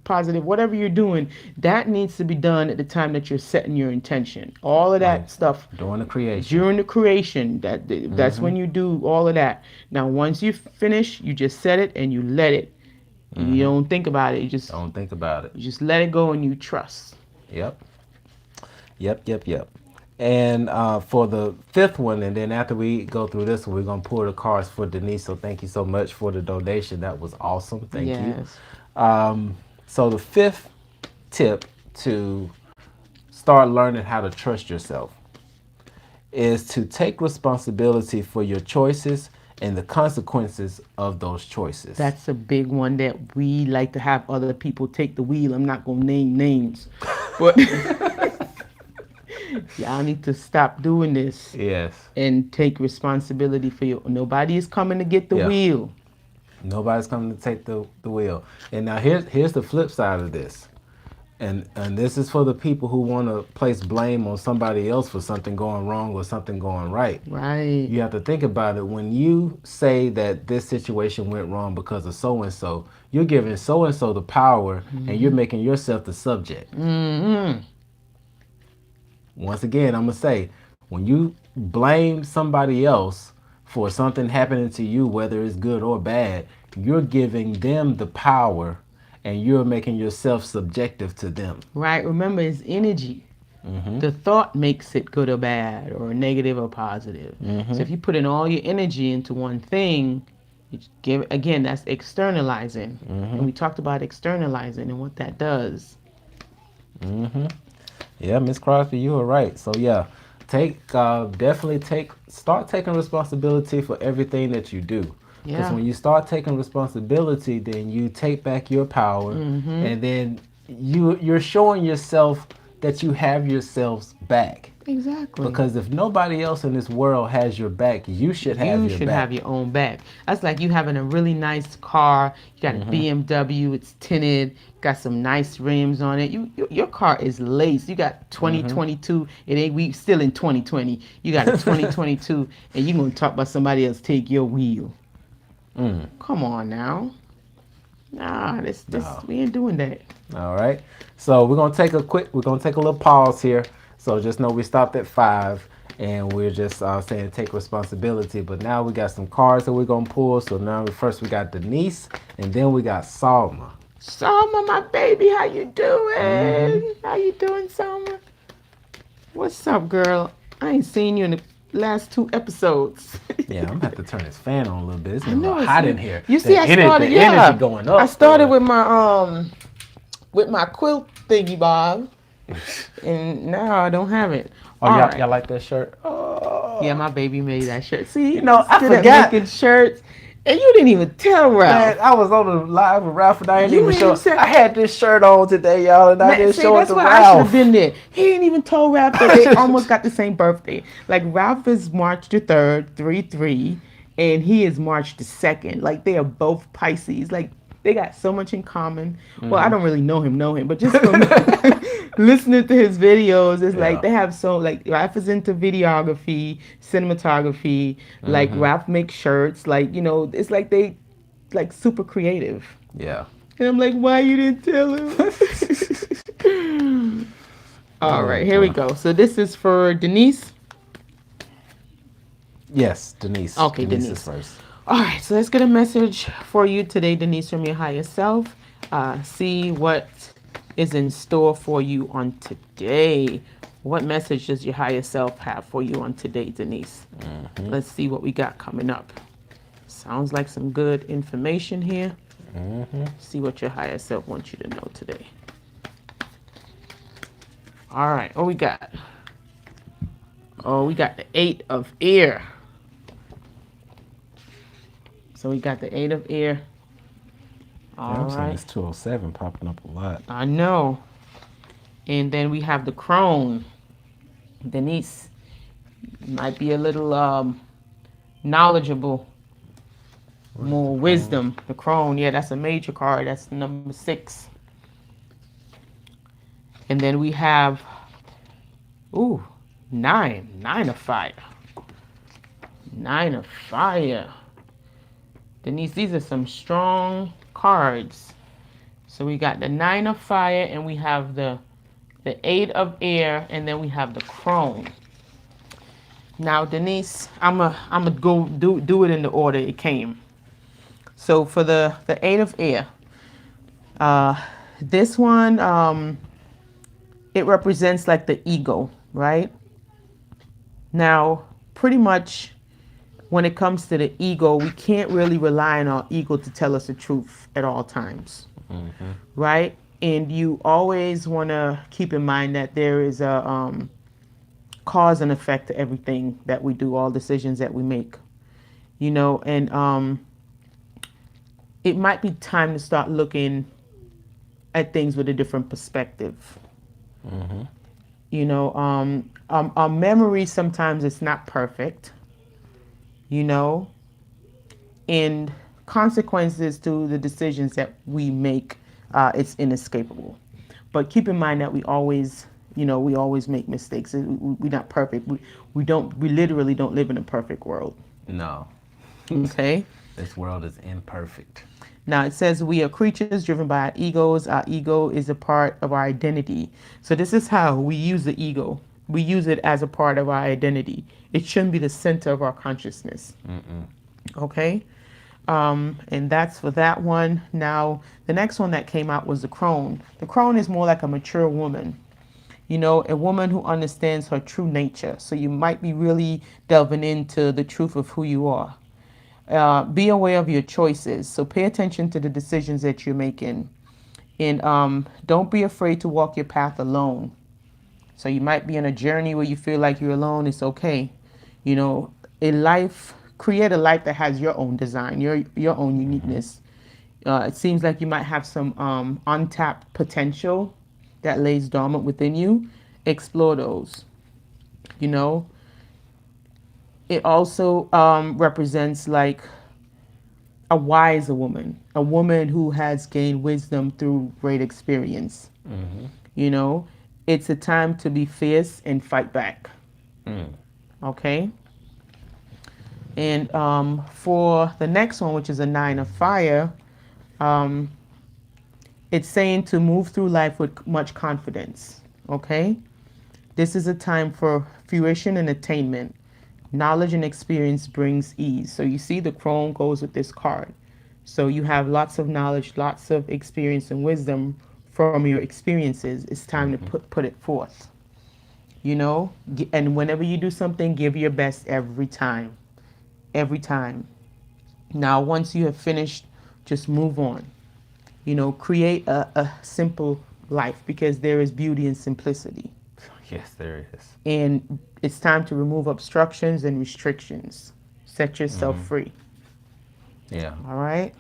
whatever you're doing, that needs to be done at the time that you're setting your intention. All of that stuff during the creation. During the creation, that's when you do all of that. Now, once you finish, you just set it and you let it. You don't think about it. You just don't think about it. You just let it go and you trust. Yep. And for the fifth one, and then after we go through this one, we're going to pull the cards for Denise. So thank you so much for the donation. That was awesome. Thank you. So the fifth tip to start learning how to trust yourself is to take responsibility for your choices and the consequences of those choices. That's a big one that we like to have other people take the wheel. I'm not going to name names, but y'all need to stop doing this. Yes. And take responsibility for you. Nobody is coming to get the wheel. Nobody's coming to take the wheel. And now here's the flip side of this. And this is for the people who want to place blame on somebody else for something going wrong or something going right. Right. You have to think about it. When you say that this situation went wrong because of so-and-so, you're giving so-and-so the power and you're making yourself the subject. Once again, I'm going to say, when you blame somebody else for something happening to you, whether it's good or bad, you're giving them the power and you're making yourself subjective to them. Right. Remember, it's energy. The thought makes it good or bad or negative or positive. So if you put in all your energy into one thing, again, that's externalizing. And we talked about externalizing and what that does. Yeah, Miss Crosby, you were right. So yeah, start taking responsibility for everything that you do. Because when you start taking responsibility, then you take back your power, and then you're showing yourself that you have yourselves back. Exactly. Because if nobody else in this world has your back, you should have your back. You should have your own back. That's like you having a really nice car. You got a BMW. It's tinted. Got some nice rims on it. Your car is laced. You got 2022. We still in 2020. You got a 2022, and you're gonna talk about somebody else take your wheel. Come on now. Nah, we ain't doing that. All right. So we're gonna take a little pause here. So just know we stopped at 5 and we're just saying take responsibility. But now we got some cards that we're gonna pull. So now first we got Denise and then we got Salma. Salma, my baby, how you doing? How you doing, Salma? What's up, girl? I ain't seen you in the last 2 episodes. Yeah, I'm gonna have to turn this fan on a little bit. It's getting a little hot in here. You see, I started. Energy going up. I started with my quilt thingy bob, and now I don't have it. Oh, y'all like that shirt? Oh, yeah, my baby made that shirt. See, I forgot making shirts. And you didn't even tell Ralph. Man, I was on the live with Ralph and I didn't even show. I had this shirt on today, y'all, and I didn't show it to Ralph. I should have been there. He didn't even tell Ralph that they almost got the same birthday. Like Ralph is March the 3rd, 3-3, and he is March the 2nd. Like they are both Pisces. Like they got so much in common. Well, I don't really know him, but just from listening to his videos, it's like they have Ralph is into videography, cinematography. Like Ralph makes shirts. Like, it's like they super creative. Yeah. And I'm like, why you didn't tell him? All right, here we go. So this is for Denise. Yes, Denise. Okay, Denise is first. All right, so let's get a message for you today, Denise, from your higher self. See what is in store for you on today. What message does your higher self have for you on today, Denise? Let's see what we got coming up. Sounds like some good information here. See what your higher self wants you to know today. All right. What we got? Oh, we got the eight of air. So we got the eight of air. Yeah, All I'm seeing right. this 207 popping up a lot. I know. And then we have the crone. Denise might be a little knowledgeable, What is the more chrome? wisdom. The crone, yeah, that's a major card. That's number 6. And then we have, ooh, 9. 9 of fire. 9 of fire. Denise, these are some strong cards. So we got the 9 of fire, and we have the 8 of air, and then we have the crone. Now, Denise, I'm a go do it in the order it came. So for the 8 of air, uh, this one it represents like the ego, right? Now, pretty much when it comes to the ego, we can't really rely on our ego to tell us the truth at all times, Mm-hmm. right? And you always want to keep in mind that there is a cause and effect to everything that we do, all decisions that we make, and it might be time to start looking at things with a different perspective. Mm-hmm. Our memory sometimes it's not perfect, you know, and consequences to the decisions that we make, it's inescapable. But keep in mind that we always make mistakes. We're not perfect. We literally don't live in a perfect world. No. Okay. This world is imperfect. Now it says we are creatures driven by our egos. Our ego is a part of our identity. So this is how we use the ego. We use it as a part of our identity. It shouldn't be the center of our consciousness. Mm-mm. Okay. And that's for that one. Now the next one that came out was the crone. The crone is more like a mature woman. A woman who understands her true nature. So you might be really delving into the truth of who you are. Be aware of your choices. So pay attention to the decisions that you're making. And don't be afraid to walk your path alone. So you might be in a journey where you feel like you're alone. It's okay. A life, create a life that has your own design, your own Mm-hmm. uniqueness. It seems like you might have some untapped potential that lays dormant within you. Explore those. You know, it also represents like a wise woman, a woman who has gained wisdom through great experience. Mm-hmm. You know, it's a time to be fierce and fight back. Mm. Okay. And for the next one, which is a 9 of fire, um, it's saying to move through life with much confidence. Okay. This is a time for fruition and attainment. Knowledge and experience brings ease. So you see the crone goes with this card. So you have lots of knowledge, lots of experience and wisdom from your experiences. It's time to Mm-hmm. put it forth. And whenever you do something, give your best every time. Every time. Now, once you have finished, just move on. Create a simple life because there is beauty in simplicity. Yes, there is. And it's time to remove obstructions and restrictions. Set yourself Mm-hmm. free. Yeah. All right.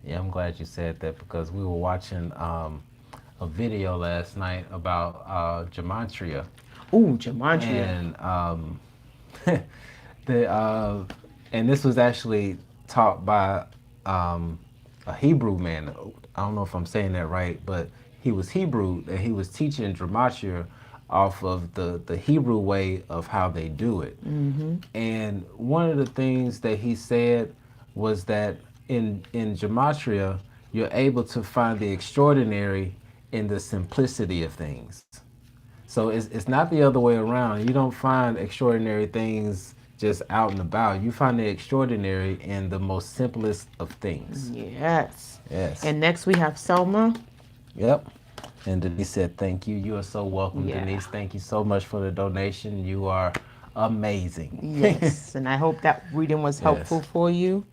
Yeah, I'm glad you said that because we were watching a video last night about gematria, Ooh, gematria. and the and this was actually taught by a Hebrew man. I don't know if I'm saying that right, but he was Hebrew and he was teaching gematria off of the Hebrew way of how they do it. Mm-hmm. And one of the things that he said was that in gematria, you're able to find the extraordinary in the simplicity of things. So it's not the other way around. You don't find extraordinary things just out and about. You find the extraordinary in the most simplest of things. Yes. Yes. And next we have Selma. Yep. And Denise said, thank you. You are so welcome, Yeah. Denise. Thank you so much for the donation. You are amazing. Yes. And I hope that reading was helpful Yes. for you.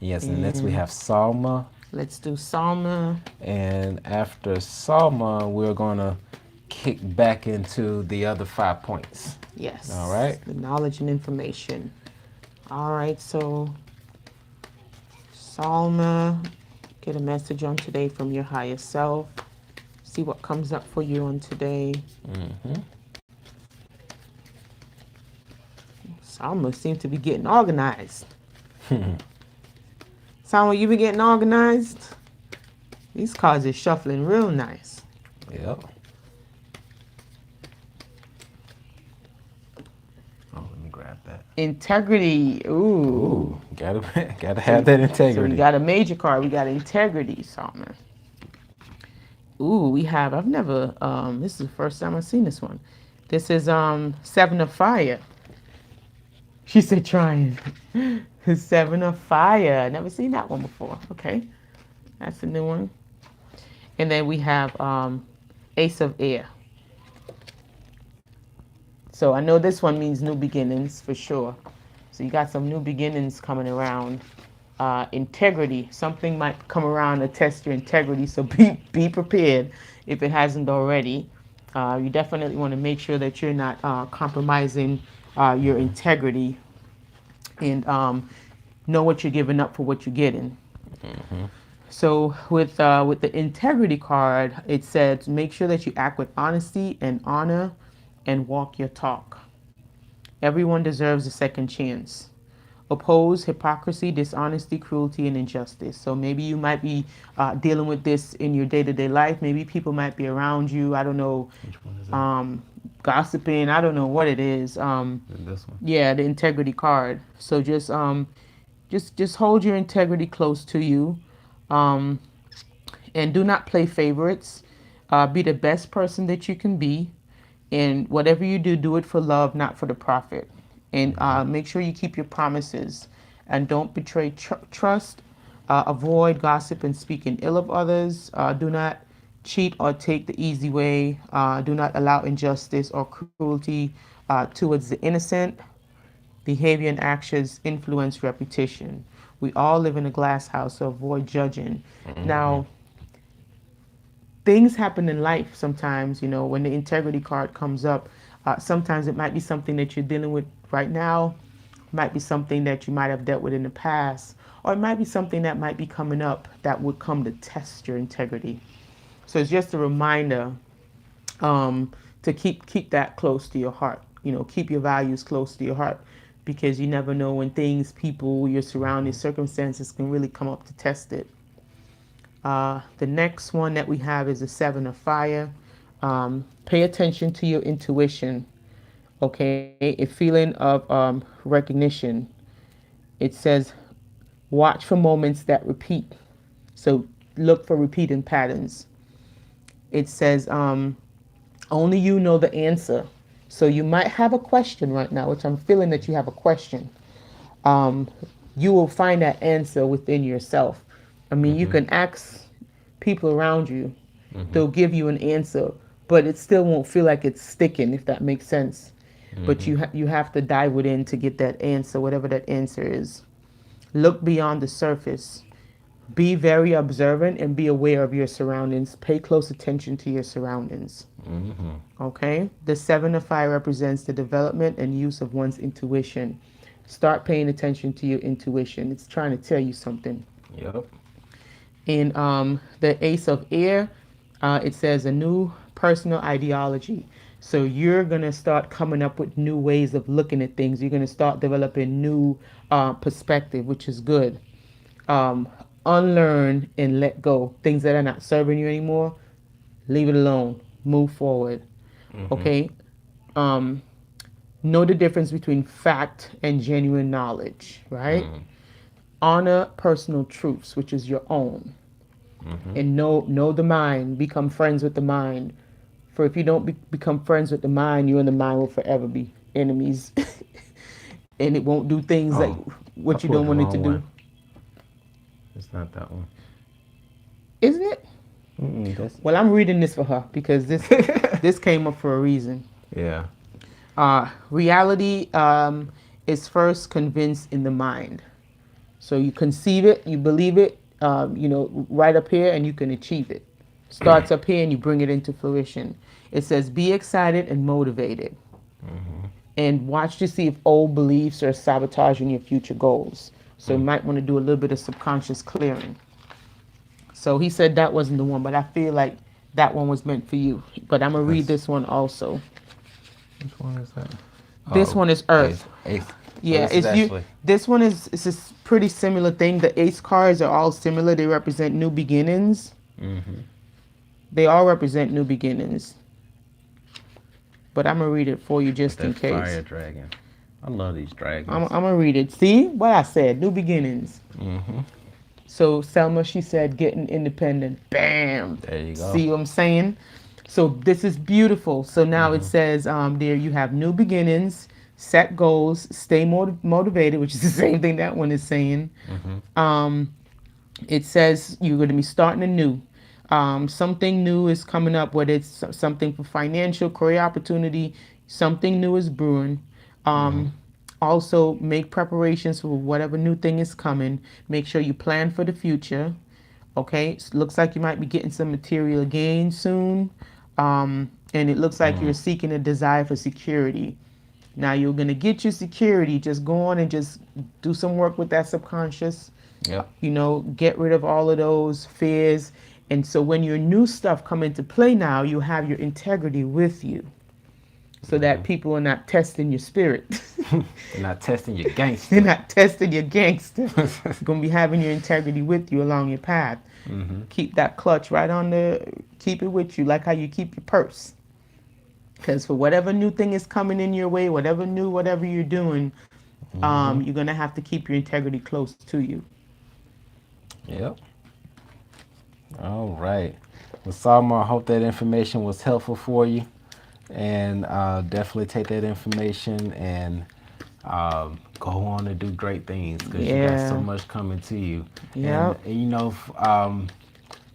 Yes, and next we And have Salma. let's do Salma. And after Salma, we're going to kick back into the other 5 points. All Yes, right. the knowledge and information. All right, so Salma, get a message on today from your higher self. See what comes up for you on today. Salma seems to be getting organized. Salma, you been getting organized? These cards are shuffling real nice. Yep. Oh, let me grab that. Integrity. Ooh. Ooh, gotta gotta So, have that so we integrity. got a major card. We got integrity, Salma. Ooh, we have. I've never. This is the first time I've seen this one. This is Seven of Fire. She said trying. Seven of Fire. Never seen that one before. Okay, that's a new one. And then we have Ace of Air. So I know this one means new beginnings for sure. So you got some new beginnings coming around. Integrity. Something might come around to test your integrity. So be prepared if it hasn't already. You definitely want to make sure that you're not compromising your integrity, and know what you're giving up for what you're getting. So with the integrity card, it says make sure that you act with honesty and honor, and walk your talk. Everyone deserves a second chance. Oppose hypocrisy, dishonesty, cruelty, and injustice. So maybe you might be dealing with this in your day-to-day life. Maybe people might be around you. I don't know, Which one is that? um, gossiping. I don't know what it is. This one. Yeah, the integrity card. So just hold your integrity close to you, um, and do not play favorites. Be the best person that you can be, and whatever you do, do it for love, not for the profit. And make sure you keep your promises, and don't betray trust. Avoid gossip and speaking ill of others. Do not cheat or take the easy way. Do not allow injustice or cruelty towards the innocent. Behavior and actions influence repetition. We all live in a glass house, so avoid judging. Now, things happen in life sometimes, when the integrity card comes up. Sometimes it might be something that you're dealing with right now, might be something that you might have dealt with in the past, or it might be something that might be coming up that would come to test your integrity. So it's just a reminder, to keep that close to your heart. Keep your values close to your heart, because you never know when things, people, your surrounding circumstances can really come up to test it. The next one that we have is the Seven of Fire. Pay attention to your intuition. Okay, a feeling of recognition. It says watch for moments that repeat. So look for repeating patterns. It says only you know the answer. So you might have a question right now, which I'm feeling that you have a question. Um, you will find that answer within yourself. I mean, you can ask people around you, they'll give you an answer, but it still won't feel like it's sticking, if that makes sense. But you have to dive within to get that answer, whatever that answer is. Look beyond the surface. Be very observant and be aware of your surroundings. Pay close attention to your surroundings. Okay? The Seven of Fire represents the development and use of one's intuition. Start paying attention to your intuition. It's trying to tell you something. Yep. In the Ace of Air, it says a new personal ideology. So you're going to start coming up with new ways of looking at things. You're going to start developing new perspective, which is good. Um, Unlearn and let go. Things that are not serving you anymore, leave it alone. Move forward. Okay? Um, know the difference between fact and genuine knowledge, right? Honor personal truths, which is your own. And know the mind. Become friends with the mind. For if you don't become friends with the mind, you and the mind will forever be enemies. And it won't do things like Oh, I what you pulled don't the want it to wrong do. one. It's not that one. Isn't it? That's Well, I'm reading this for her because this came up for a reason. yeah. Reality is first convinced in the mind. So you conceive it, you believe it, right up here, and you can achieve it. Starts up here and you bring it into fruition. It says, be excited and motivated. And watch to see if old beliefs are sabotaging your future goals. So you might want to do a little bit of subconscious clearing. So he said that wasn't the one, but I feel like that one was meant for you. But I'm going to read That's, this one also. which one is that? This Oh, one is eighth. Earth. Eighth. So Yeah, this is it's you. actually. This one is it's a pretty similar thing. The ace cards are all similar. They represent new beginnings. They all represent new beginnings. But I'm gonna read it for you With just in that case. fire dragon. I love these I'm dragons. gonna read it. See what I said? New beginnings. Mm-hmm. So Selma, she said, getting independent. Bam. There you go. See what I'm saying? So this is beautiful. So now it says, there you have new beginnings, set goals, stay motivated, which is the same thing that one is saying. Um, it says you're going to be starting anew. Something new is coming up, whether it's something for financial, career opportunity, something new is brewing. Um, Also, make preparations for whatever new thing is coming. Make sure you plan for the future. Okay, it looks like you might be getting some material gain soon. And it looks like you're seeking a desire for security. Now, you're going to get your security. Just go on and just do some work with that subconscious. Yep. Get rid of all of those fears. And so when your new stuff come into play now, you have your integrity with you so that people are not testing your spirit. You're not testing your They're gangster. not testing your gangster. You're going to be having your integrity with you along your path. Keep that clutch right on keep it with you, like how you keep your purse. Because for whatever new thing is coming in your way, whatever you're doing, you're going to have to keep your integrity close to you. Yep. All right. Well, Salma, I hope that information was helpful for you. And definitely take that information and go on and do great things because you got so Yeah. much coming to you. And, Yep.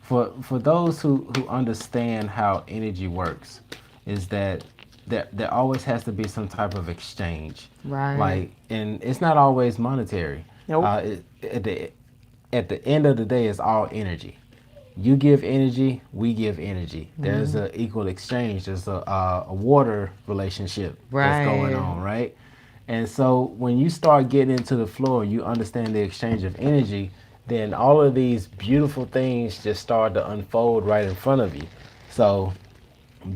for those who understand how energy works, is that there always has to be some type of exchange. Right. Like, and it's not always monetary. Nope. At the end of the day, it's all energy. You give energy, we give energy. There's an equal exchange. There's a water relationship that's going Right. on, right? And so when you start getting into the flow and you understand the exchange of energy, then all of these beautiful things just start to unfold right in front of you. So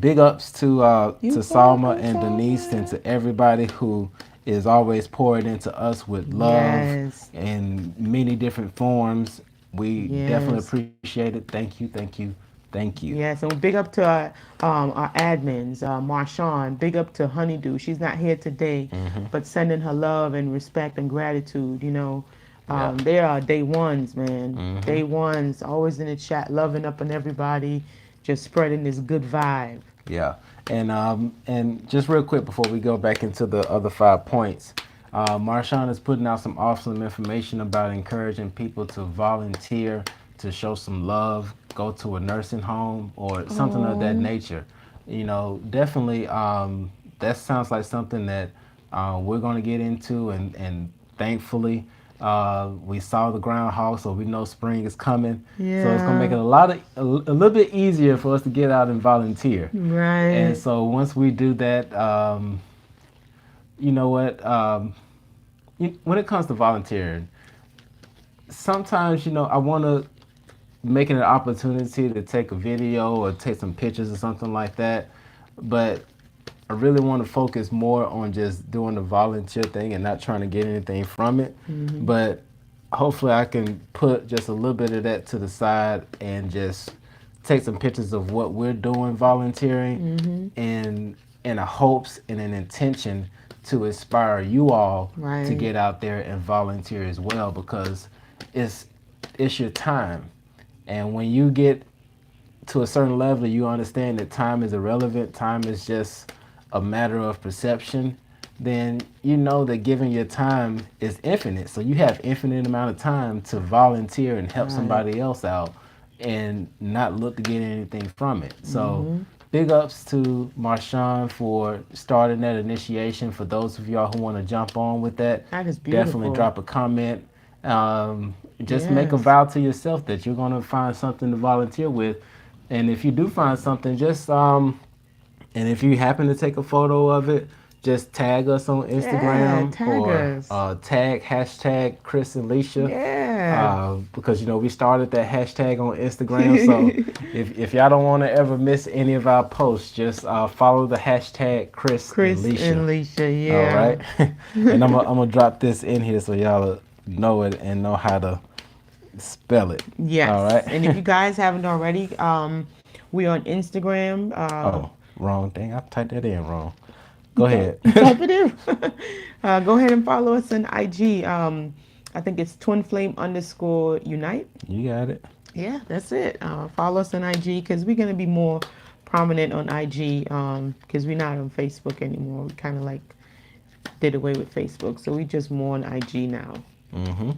big ups You to Salma welcome, and Denise and Salma. to everybody who is always pouring into us with love Yes. in many different forms. We definitely Yes. appreciate it. Thank you, thank you, thank you. Yes, and big up to our admins, Marshawn. Big up to Honeydew. She's not here today, but sending her love and respect and gratitude. Yeah. They are day ones, man. Mm-hmm. Day ones, always in the chat, loving up on everybody, just spreading this good vibe. Yeah, and just real quick before we go back into the other 5 points, Marshawn is putting out some awesome information about encouraging people to volunteer, to show some love, go to a nursing home or something of that Oh, nature. Definitely, that sounds like something that we're going to get into, and thankfully, we saw the groundhog, so we know spring is coming. So it's gonna make yeah, it a little bit easier for us to get out and volunteer. And right. so once we do that, you know what? When it comes to volunteering, sometimes I want to make it an opportunity to take a video or take some pictures or something like that, but I really want to focus more on just doing the volunteer thing and not trying to get anything from it. But hopefully, I can put just a little bit of that to the side and just take some pictures of what we're doing volunteering in a hopes and an intention to inspire you all to Right. get out there and volunteer as well because it's it's your time. And when you get to a certain level, you understand that time is irrelevant, time is just a matter of perception, then you know that giving your time is infinite. So you have infinite amount of time to volunteer and help Right. somebody else out and not look to get anything from it. So Mm-hmm. big ups to Marshawn for starting that initiation. For those of y'all who want to jump on with that, That is definitely beautiful. drop a comment. Just make a Yes. vow to yourself that you're going to find something to volunteer with And if you do find something, just and if you happen to take a photo of it, just tag us on Yeah, Instagram tag or us. tag hashtag Chris and Leisha. Yeah. Because we started that hashtag on Instagram. So if y'all don't want to ever miss any of our posts, just follow the hashtag Chris and Chris Leisha. and Leisha, All yeah. right. And I'm gonna drop this in here so y'all know it and know how to spell it. All Yes. right. And if you guys haven't already, we on Instagram. Oh, wrong thing. I typed that in wrong. Go ahead. Type it in. Go ahead and follow us on IG. I think it's twinflame_unite. You got it. Yeah, that's it. Follow us on IG because we're gonna be more prominent on IG. Because we're not on Facebook anymore. We kind of like did away with Facebook, so we just more on IG now. Mm-hmm.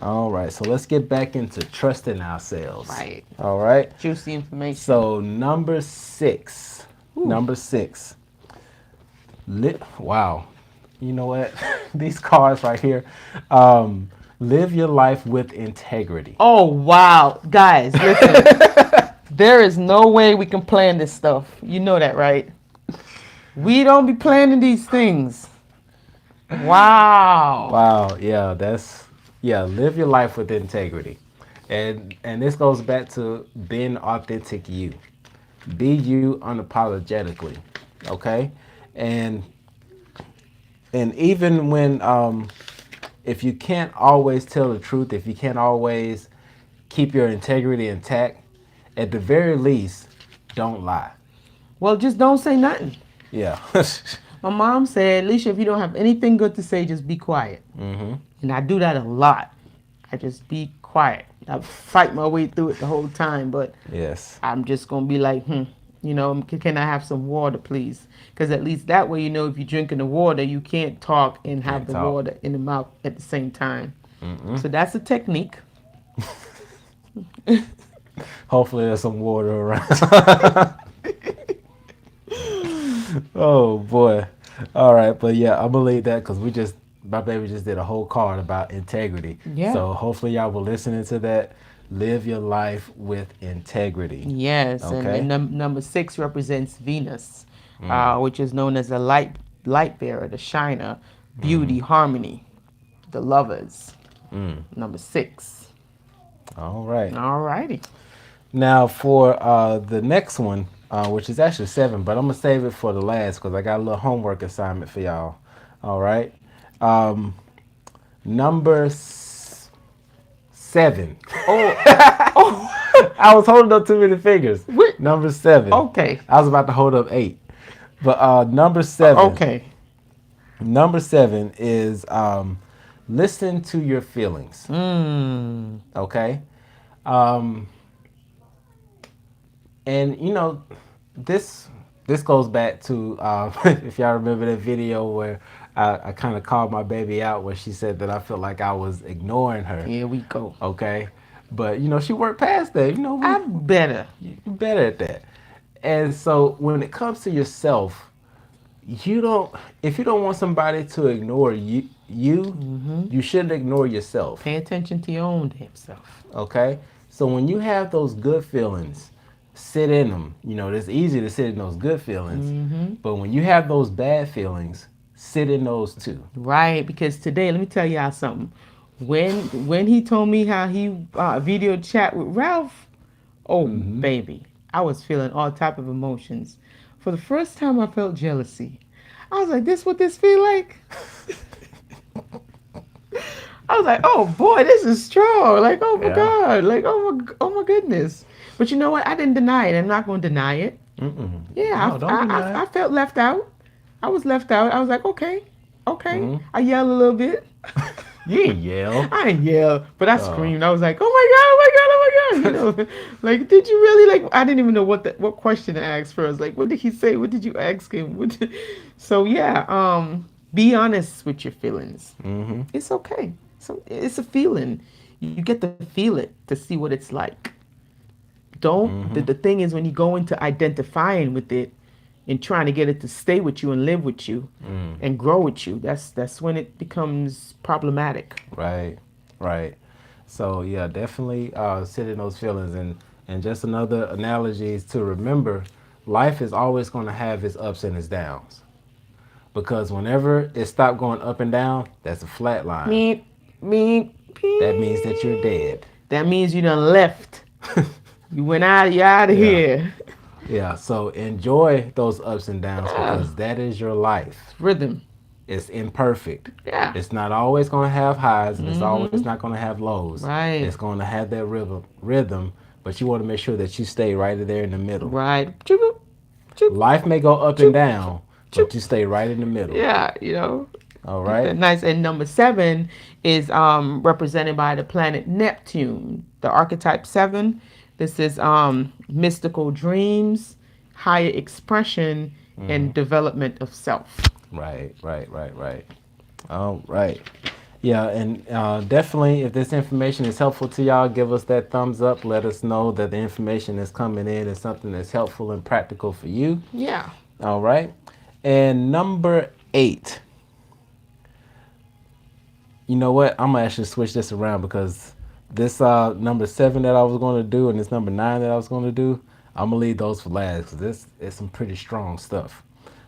All right, so let's get back into trusting ourselves. Right. All right. Juicy information. So number six. Ooh. Number six. Wow. You know what? These cards right here. Live your life with integrity. Oh wow, guys, listen. There is no way we can plan this stuff. You know that, right? We don't be planning these things. Wow. Wow. Yeah. Live your life with integrity, and this goes back to being authentic. Be you unapologetically. Okay, and and even when if you can't always tell the truth, if you can't always keep your integrity intact, at the very least, don't lie. Well, just don't say nothing. Yeah. My mom said, Alicia, if you don't have anything good to say, just be quiet. Mm-hmm. And I do that a lot. I just be quiet. I fight my way through it the whole time, but Yes. I'm just going to be like, can I have some water, please? Because at least that way, if you're drinking the water, you can't talk and have Can't the talk. water in the mouth at the same time. Mm-mm. So that's a technique. Hopefully, there's some water around. Oh boy. All right, but yeah, I believe that because my baby just did a whole card about integrity. Yeah. So hopefully y'all were listening to that. Live your life with integrity. Yes, Okay. and number 6 represents Venus, which is known as the light bearer, the shiner, beauty, harmony, the lovers. Number 6. All right. All righty. Now for the next one, which is actually 7, but I'm gonna save it for the last because I got a little homework assignment for y'all. All right. Number 7. Oh, I was holding up too many fingers. What? Number 7. Okay. I was about to hold up 8, but number 7. Okay. Number 7 is listen to your feelings. Okay. And this goes back to if y'all remember that video where I kind of called my baby out when she said that I felt like I was ignoring her. Here we go. Okay, but she worked past that. I'm better. You're better at that. And so when it comes to yourself, if you don't want somebody to ignore you shouldn't ignore yourself. Pay attention to your own damn self. Okay, so when you have those good feelings, sit in them. It's easy to sit in those good feelings, but when you have those bad feelings, sit in those too. Right, because today, let me tell y'all something. When he told me how he video chat with Ralph, oh baby, I was feeling all type of emotions. For the first time, I felt jealousy. I was like, "This what this feel like?" I was like, "Oh boy, this is strong!" Like, "Oh my God!" Like, "Oh my goodness!" But you know what? I didn't deny it. I'm not going to deny it. Yeah, No, don't deny I it. felt left out. I was left out. I was like, okay. I yelled a little bit. You didn't yell. I didn't yell, but I screamed. I was like, oh my God, oh my God, oh my God. Like, did you really, like, I didn't even know what question to ask first. Like, what did he say? What did you ask him? So, yeah, be honest with your feelings. It's okay. So, it's a feeling. You get to feel it to see what it's like. The thing is when you go into identifying with it and trying to get it to stay with you and live with you and grow with you, that's when it becomes problematic. Right. So yeah, definitely sit in those feelings and And just another analogy is to remember life is always going to have its ups and its downs. Because whenever it stopped going up and down, that's a flat line. Meep, meep, That means that you're meep. dead. That means you done left. You went out. You out of Yeah. here. Yeah. So enjoy those ups and downs Yeah. because that is your life. Rhythm. It's imperfect. Yeah. It's not always going to have highs and it's always Mm-hmm. not going to have lows. Right. It's going to have that rhythm, but you want to make sure that you stay right there in the middle. Right. Choop, choop, Life may go up and choop, down, choop. but you stay right in the middle. Yeah, you know. All Keep right? that nice. And number 7 is represented by the planet Neptune, the archetype 7. This is mystical dreams, higher expression, and development of self. Right. All right. Yeah, and definitely, if this information is helpful to y'all, give us that thumbs up. Let us know that the information that's coming in is something that's helpful and practical for you. Yeah. All right. And number 8. You know what? I'm gonna actually switch this around because this number 7 that I was going to do and this number 9 that I was going to do, I'm gonna leave those for last because this is some pretty strong stuff.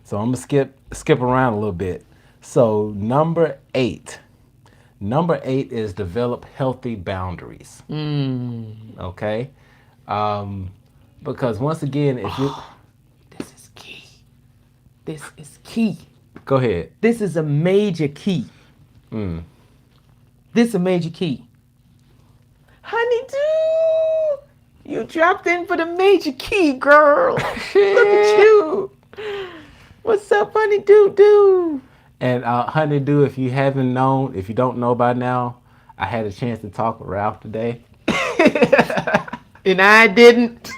So I'm gonna skip around a little bit. So number 8 is develop healthy boundaries. Okay, because once again, if you This is key. This is key. go ahead, This is a major key. This is a major key. Honeydew, you dropped in for the major key, girl. Look at you. What's up, honeydew? and honeydew, if you don't know by now, I had a chance to talk with Ralph today. And I didn't.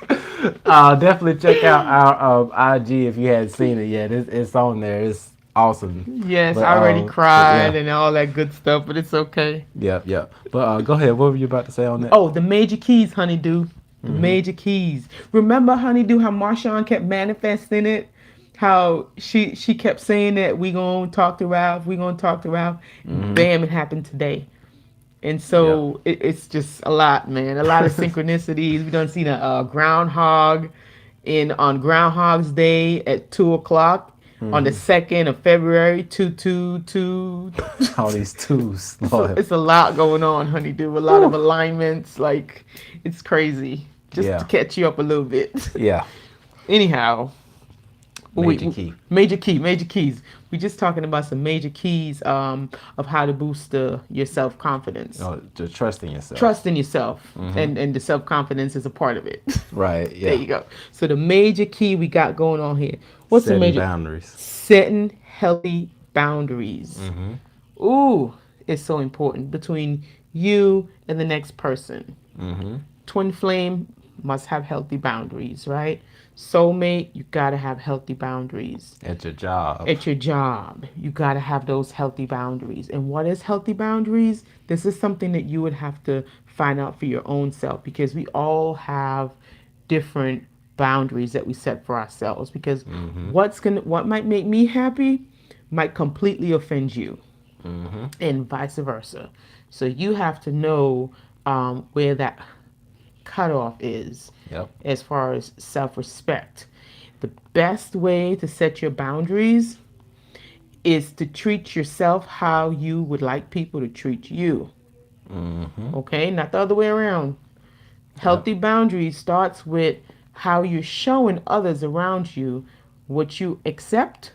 Definitely check out our IG if you hadn't seen it yet. It's on there. It's awesome. Yes, But, I already cried yeah. and all that good stuff, but it's okay. Yep. But go ahead. What were you about to say on that? Oh, the major keys, honeydew. The major keys. Remember, honeydew, how Marshawn kept manifesting it? How she kept saying that we gonna talk to Ralph, we gonna talk to Ralph. Bam, it happened today. And so it's just a lot, man. A lot of synchronicities. We done seen a groundhog on Groundhog's Day at 2:00 on the 2nd of February, 222. All these twos. So Lord. it's a lot going on, honeydew. A lot of alignments. Like, it's crazy. Just Yeah. to catch you up a little bit. Yeah. Anyhow. Major key. Major keys. We're just talking about some major keys of how to boost your self-confidence. Oh, just trusting yourself. Trust in yourself. And the self-confidence is a part of it. Right. Yeah. There you go. So the major key we got going on here. What's Setting the major? boundaries. Setting healthy boundaries. Ooh, it's so important between you and the next person. Twin flame must have healthy boundaries, right? Soulmate, you gotta have healthy boundaries. At your job. At your job, you gotta have those healthy boundaries. And what is healthy boundaries? This is something that you would have to find out for your own self because we all have different boundaries that we set for ourselves. Because what might make me happy might completely offend you, and vice versa. So you have to know where that cutoff is. Yep. As far as self-respect. The best way to set your boundaries is to treat yourself how you would like people to treat you. Okay? Not the other way around. Healthy boundaries starts with how you're showing others around you what you accept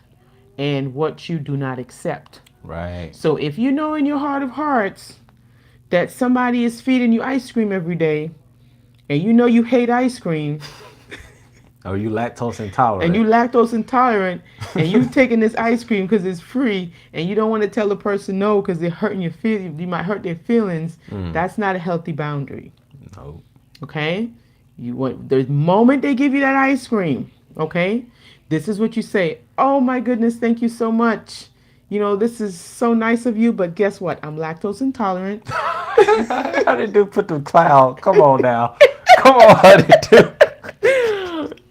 and what you do not accept. Right. So if you know in your heart of hearts that somebody is feeding you ice cream every day, and you know you hate ice cream, Or you lactose intolerant. and you lactose intolerant, and you taking this ice cream because it's free, and you don't want to tell the person no because they're hurting your feelings, you might hurt their feelings. That's not a healthy boundary. No. Okay? You want the moment they give you that ice cream, okay? This is what you say. Oh my goodness, thank you so much. You know, this is so nice of you, but guess what? I'm lactose intolerant. How did you put the cloud? Come on now. Come on, honey.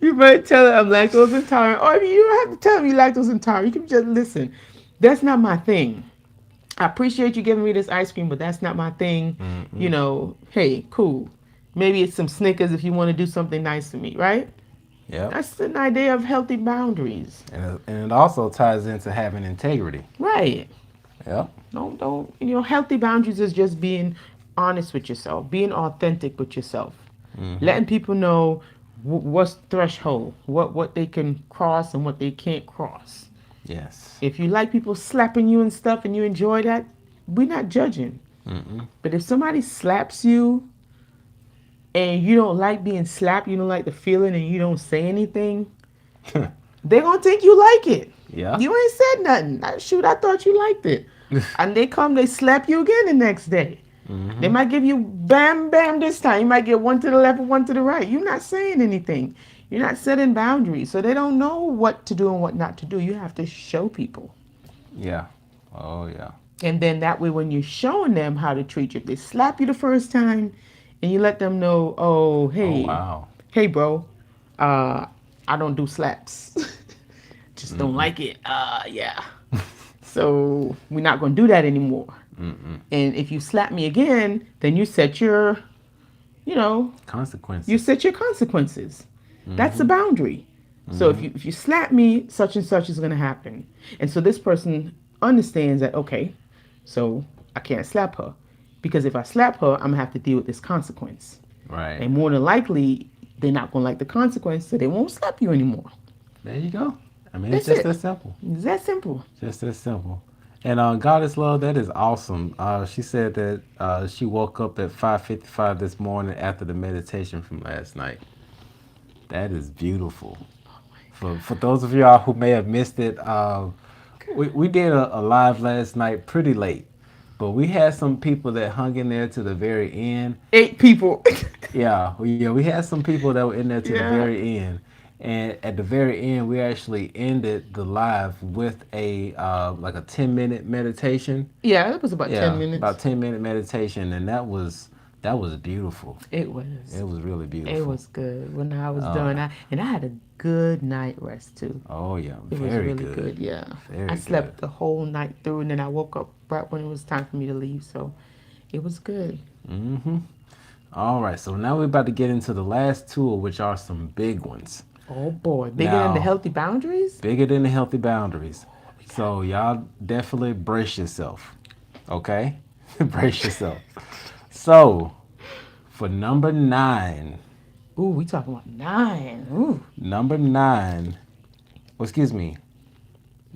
You better tell her I'm lactose intolerant. Or you don't have to tell me you're lactose intolerant. You can just listen. That's not my thing. I appreciate you giving me this ice cream, but that's not my thing. You know, hey, cool. Maybe it's some Snickers if you want to do something nice to me, right? Yep. That's an idea of healthy boundaries. And it also ties into having integrity. Right. Yep. Don't, healthy boundaries is just being honest with yourself, being authentic with yourself, Mm-hmm. letting people know what's threshold, what they can cross and what they can't cross. Yes. If you like people slapping you and stuff and you enjoy that, we're not judging. Mm-mm. But if somebody slaps you and you don't like being slapped, you don't like the feeling and you don't say anything, they're gonna think you like it. Yeah. You ain't said nothing. Shoot, I thought you liked it. And they slap you again the next day. They Mm-hmm. might give you bam, bam this time. You might get one to the left and one to the right. You're not saying anything. You're not setting boundaries. So they don't know what to do and what not to do. You have to show people. Yeah. Oh yeah. And then that way, when you're showing them how to treat you, if they slap you the first time and you let them know, oh, Oh hey, wow. hey, bro, uh, I don't do slaps. Just don't Mm-mm. like it. Yeah. So we're not going to do that anymore. Mm-mm. And if you slap me again, then you know, you Consequences. set your consequences. That's a Mm-hmm. boundary. So Mm-hmm. if you slap me, such and such is going to happen. And so this person understands that, okay, so I can't slap her. Because if I slap her, I'm going to have to deal with this consequence. Right. And more than likely, they're not going to like the consequence, so they won't slap you anymore. There you go. I mean, it's That's just it. that simple. It's that simple. Just that simple. And Goddess Love, that is awesome. She said that she woke up at 5:55 this morning after the meditation from last night. That is beautiful. For those of y'all who may have missed it, we did a live last night pretty late, but we had some people that hung in there to the very end. 8 people. Yeah, we had some people that were in there to the Yeah. very end, and at the very end, we actually ended the live with a like a 10-minute meditation. Yeah, it was about 10 Yeah, minutes. about 10-minute meditation, and that was beautiful. It was. It was really It beautiful. was good. When I was Oh, done, I had a good night rest too. oh yeah, It was very really good, good. Yeah, I very good. slept the whole night through, and then I woke up right when it was time for me to leave. So it was good. Mm-hmm. All right, so now we're about to get into the last two, which are some big ones. Oh boy, bigger than the Now, healthy boundaries. bigger than the healthy boundaries. So y'all definitely brace yourself. Okay? Brace yourself. So, for number 9, Ooh, we talking about 9. Ooh, number 9, well, excuse me.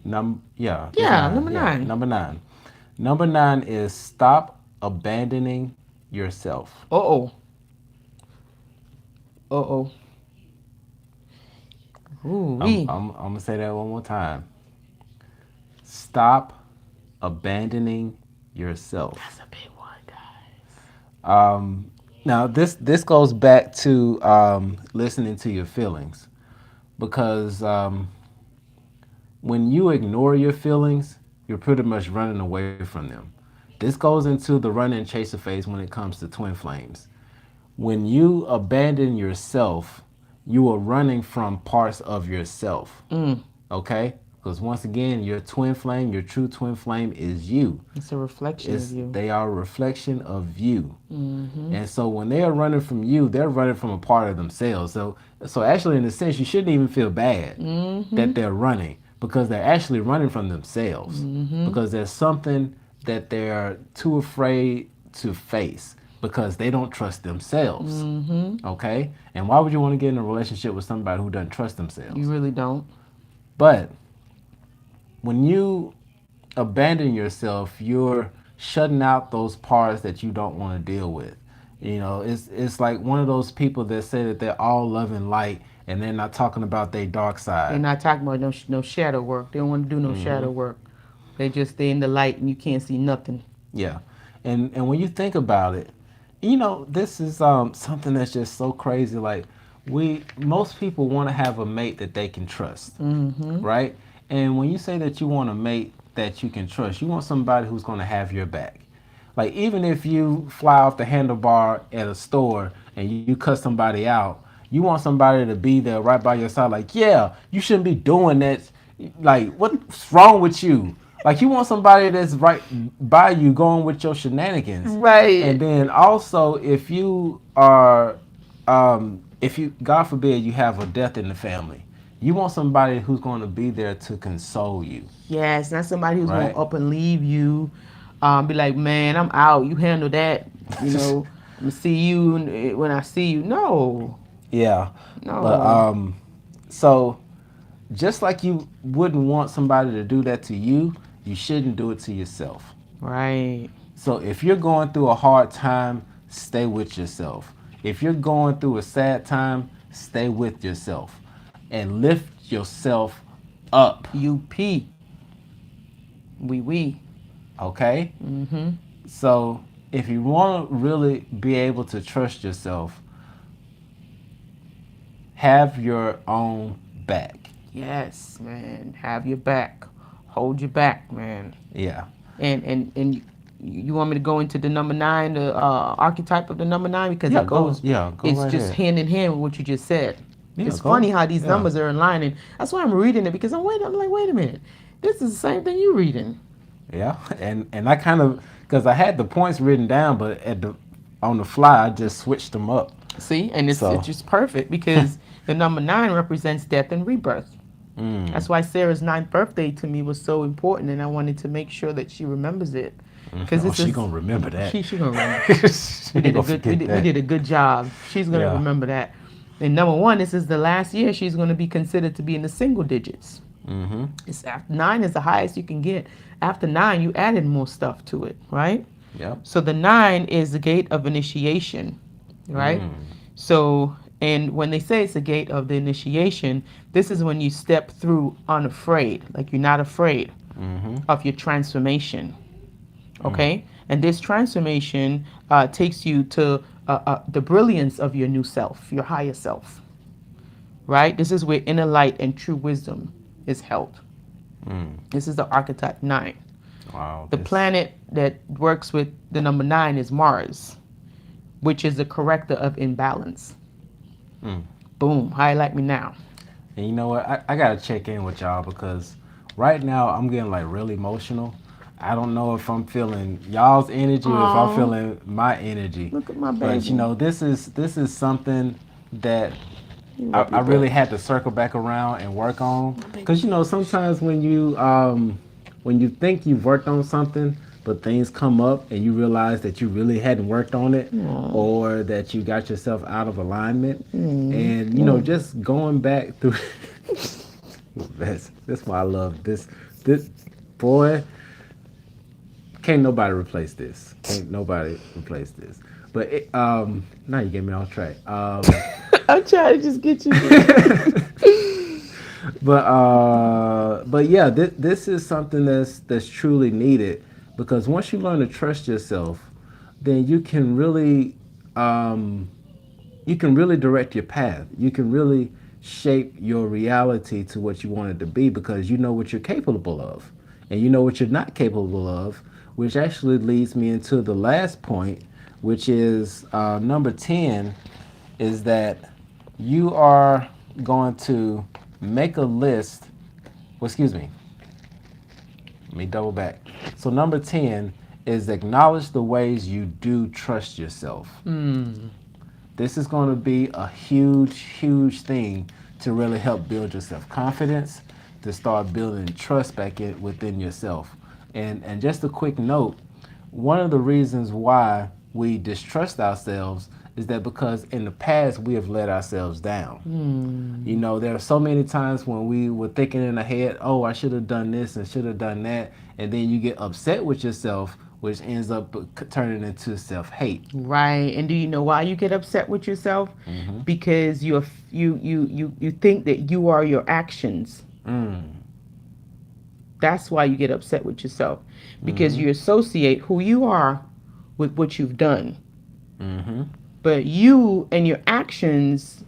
Yeah, it's yeah, 9. number Yeah, 9. number 9. Number 9 is stop abandoning yourself. Uh oh. Uh oh. Ooh, I'm, we. I'm, I'm going to say that one more time. Stop abandoning yourself. That's a big one, guys. Now this goes back to listening to your feelings, because when you ignore your feelings, you're pretty much running away from them. This goes into the run and chaser phase when it comes to twin flames. When you abandon yourself, you are running from parts of yourself. Mm, Okay? Because once again, your twin flame, your true twin flame is you. it's a reflection of you. They are a reflection of you. Mm-hmm. And so when they are running from you, they're running from a part of themselves. So actually, in a sense, you shouldn't even feel bad Mm-hmm. that they're running, because they're actually running from themselves, Mm-hmm. because there's something that they're too afraid to face, because they don't trust themselves. Mm-hmm. Okay? And why would you want to get in a relationship with somebody who doesn't trust You themselves? really don't. But when you abandon yourself, you're shutting out those parts that you don't want to deal with. It's like one of those people that say that they're all love and light, and they're not talking about their dark They're side. not talking about no shadow work. They don't want to do no shadow work. They just stay in the light and you can't see nothing. Yeah, and when you think about it, this is something that's just so crazy. Like, we most people want to have a mate that they can trust, Mm-hmm. right? And when you say that you want a mate that you can trust, you want somebody who's going to have your back. Like, even if you fly off the handlebar at a store and you cut somebody out, you want somebody to be there right by your side. Like, yeah, you shouldn't be doing that. Like, what's wrong with you? Like you want somebody that's right by you going with your shenanigans. And Right. then also if you God forbid you have a death in the family, you want somebody who's going to be there to console you, Yes, not somebody who's gonna right? up and leave you. Be like, man, I'm out. You handle that. You know, I'm gonna see you when I see you. No, Yeah. But no. so just like you wouldn't want somebody to do that to you, you shouldn't do it to yourself. Right. So if you're going through a hard time, stay with yourself. If you're going through a sad time, stay with yourself and lift yourself up. UP. We. Okay? Mm-hmm. So if you want to really be able to trust yourself, have your own back. Yes, man. Have your back. Hold your back, man. Yeah. And you want me to go into the number nine, the archetype of the number nine, because Yeah, it go goes, yeah, go it's right just ahead. hand in hand with what you just said. Yeah, It's funny go. how these Yeah. numbers are in line, and that's why I'm reading it because I'm like, wait a minute, this is the same thing you reading. Yeah. And I kind of cuz I had the points written down but at the on the fly I just switched them up. See, and it's So, just perfect because the number nine represents death and rebirth. mm, That's why Sarah's ninth birthday to me was so important, and I wanted to make sure that she remembers it because oh, this she is going to remember that. she gonna remember. She We ain't did a going to good forget we that. did a good job. She's gonna Yeah. remember that. And number one, this is the last year she's gonna be considered to be in the single digits. Mhm. It's after nine is the highest you can get. After nine, you added more stuff to it, right? Yep. So the nine is the gate of initiation, right? Mm. So, and when they say it's a gate of the initiation, this is when you step through unafraid, like you're not afraid Mhm. of your transformation, Mm. okay? And this transformation takes you to the brilliance of your new self, your higher self, right? This is where inner light and true wisdom is held. Mm. This is the archetype nine. Wow, The this planet that works with the number nine is Mars, which is the corrector of imbalance. mm. Boom, highlight me now. And you know what? I got to check in with y'all because right now I'm getting like really emotional. I don't know if I'm feeling y'all's energy or if I'm Oh, feeling my energy. look at my But you baby. know, this is something that You I, love I your really baby. had to circle back around and work on My baby. because you know sometimes when you think you've worked on something but things come up and you realize that you really hadn't worked on it Oh. or that you got yourself out of alignment Mm. and you know just going back through that's why I love this boy can't nobody replace this can't nobody replace this but now you get me off track I'm trying to just get you to. but yeah, this is something that's truly needed because once you learn to trust yourself, then um, you can really direct your path. You can really shape your reality to what you want it to be because you know what you're capable of, and you know what you're not capable of, which actually leads me into the last point, which is number 10, is that you are going to make a list. Well, excuse me. Let me double back. So, number 10 is acknowledge the ways you do trust yourself. Hmm. This is going to be a huge, huge thing to really help build your self confidence, to start building trust back within yourself. And just a quick note, one of the reasons why we distrust ourselves is that because in the past we have let ourselves down. You Hmm. know, there are so many times when we were thinking in the head, oh, I should have done this and should have done that. And then you get upset with yourself, which ends up turning into self hate. Right. And do you know why you get upset with yourself? Mm-hmm. Because you think that you are your actions. Mm. That's why you get upset with yourself. Because Mm-hmm. you associate who you are with what you've done. Mm-hmm. But you and your actions,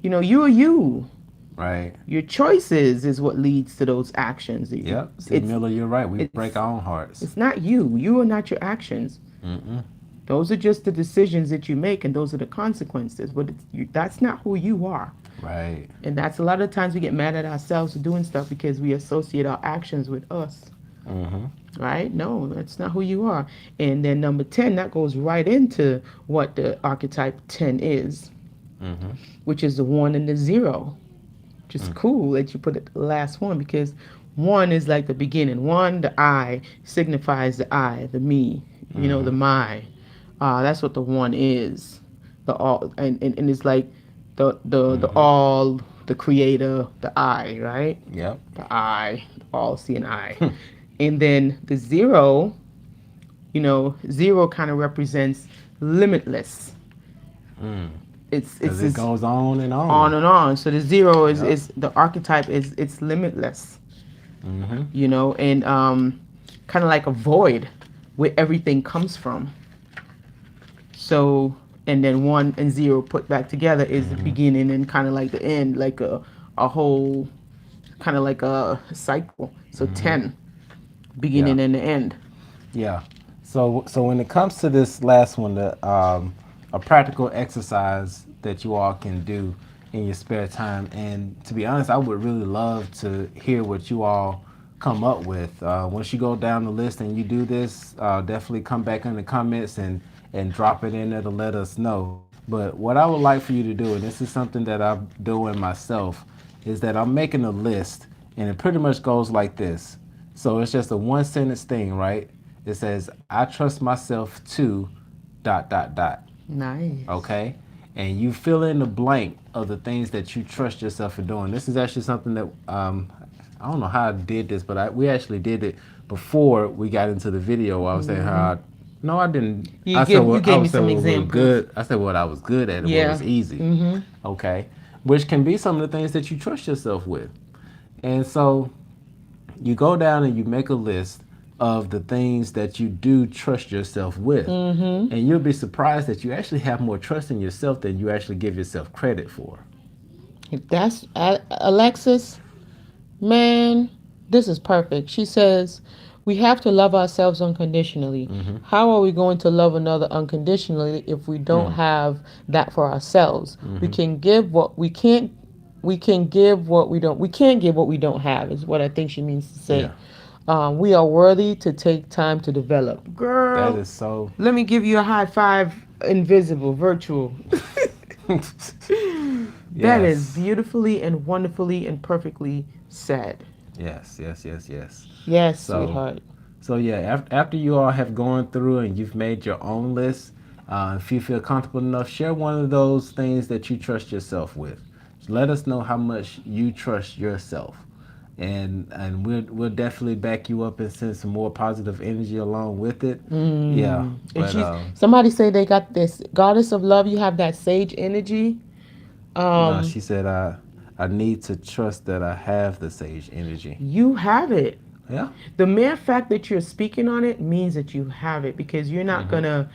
you are you. Right. Your choices is what leads to those actions. Yep. See, It's Miller, you're right. We break it's our own hearts. it's not you. You are not your actions. Mm-mm. Those are just the decisions that you make, and those are the consequences. But that's not who you are. Right. And that's a lot of times we get mad at ourselves for doing stuff because we associate our actions with us. Mm-hmm. Right? No, that's not who you are. And then number 10, that goes right into what the archetype 10 is, Mm-hmm. which is the 1 and the 0. Which is cool that you put it the last one because 1 is like the beginning. 1, the I, signifies the I, the me, the Mm-hmm. my. That's what the 1 is. The all, and it's like the Mm-hmm. all, the creator, the I, right? Yep. The I, the all seeing I. And then the 0, 0 kind of represents limitless. Mm. It's Because it this goes on and on on. and on. So the 0 Yep. is the archetype is it's limitless, Mm-hmm. and kind of like a void where everything comes from. So, and then 1 and 0 put back together is the Mm-hmm. beginning and kind of like the end, like a whole kind of like a cycle. So Mm-hmm. 10, Yeah. beginning and the end. Yeah. So when it comes to this last one, a practical exercise that you all can do in your spare time, and to be honest, I would really love to hear what you all come up with. Once you go down the list and you do this, definitely come back in the comments and drop it in there to let us know. But what I would like for you to do, and this is something that I'm doing myself, is that I'm making a list, and it pretty much goes like this. So it's just a one sentence thing, right? It says, I trust myself to dot dot dot. Nice. Okay? And you fill in the blank of the things that you trust yourself for doing. This is actually something that I don't know how I did this, but we actually did it before we got into the video. I was saying how no, I didn't. You I said give you what I gave me was saying some what was examples. good. I said what I was good at and what Yeah. was easy. Mm-hmm. Okay, which can be some of the things that you trust yourself with. And so you go down and you make a list of the things that you do trust yourself with. Mm-hmm. And you'll be surprised that you actually have more trust in yourself than you actually give yourself credit for. That's Alexis. Man, this is perfect. She says, we have to love ourselves unconditionally. Mm-hmm. How are we going to love another unconditionally if we don't Mm. have that for ourselves? We Mm-hmm. can give what we can't we can give what we can't give what we don't have is what I think she means to say. Yeah. We are worthy to take time to develop. That Girl, is so. let me give you a high five, invisible, virtual. That is Yes. beautifully and wonderfully and perfectly said. Yes. Yes. Yes. Yes. Yes, So, sweetheart. so yeah. After you all have gone through and you've made your own list, if you feel comfortable enough, share one of those things that you trust yourself with. Let us know how much you trust yourself, and we'll definitely back you up and send some more positive energy along with it. Yeah, And but she's somebody say they got this goddess of love. You have that sage energy. no, Um, she said I need to trust that I have the sage energy. you have it. Yeah. The mere fact that you're speaking on it means that you have it because you're not Mm-hmm. gonna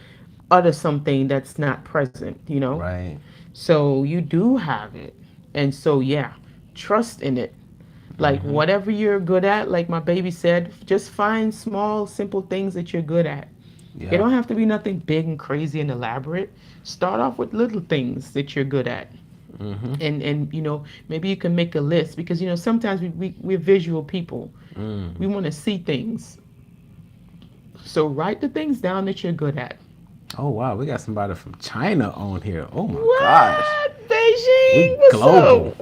utter something that's not present. Right. So you do have it, and so yeah, trust in it. Like Mm-hmm. whatever you're good at, like my baby said, just find small, simple things that you're good at. It Yeah. don't have to be nothing big and crazy and elaborate. Start off with little things that you're good at. Mm-hmm. And maybe you can make a list because sometimes we're visual people. Mm. We want to see things. So write the things down that you're good at. Oh wow, we got somebody from China on here. Oh my gosh, What? we Beijing? What's global. up?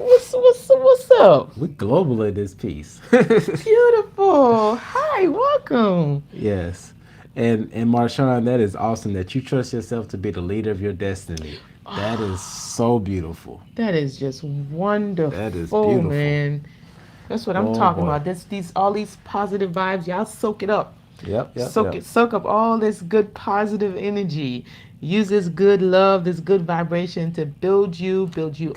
What's up? We global in this piece. Beautiful. Hi, welcome. Yes. And Marshawn, that is awesome that you trust yourself to be the leader of your destiny. That is so beautiful. That is just That is wonderful, beautiful. man. That's what I'm Oh talking boy. about. These all these positive vibes. Y'all soak it up. Yep, yep, Soak yep. it. Soak up all this good positive energy. Use this good love, this good vibration to build you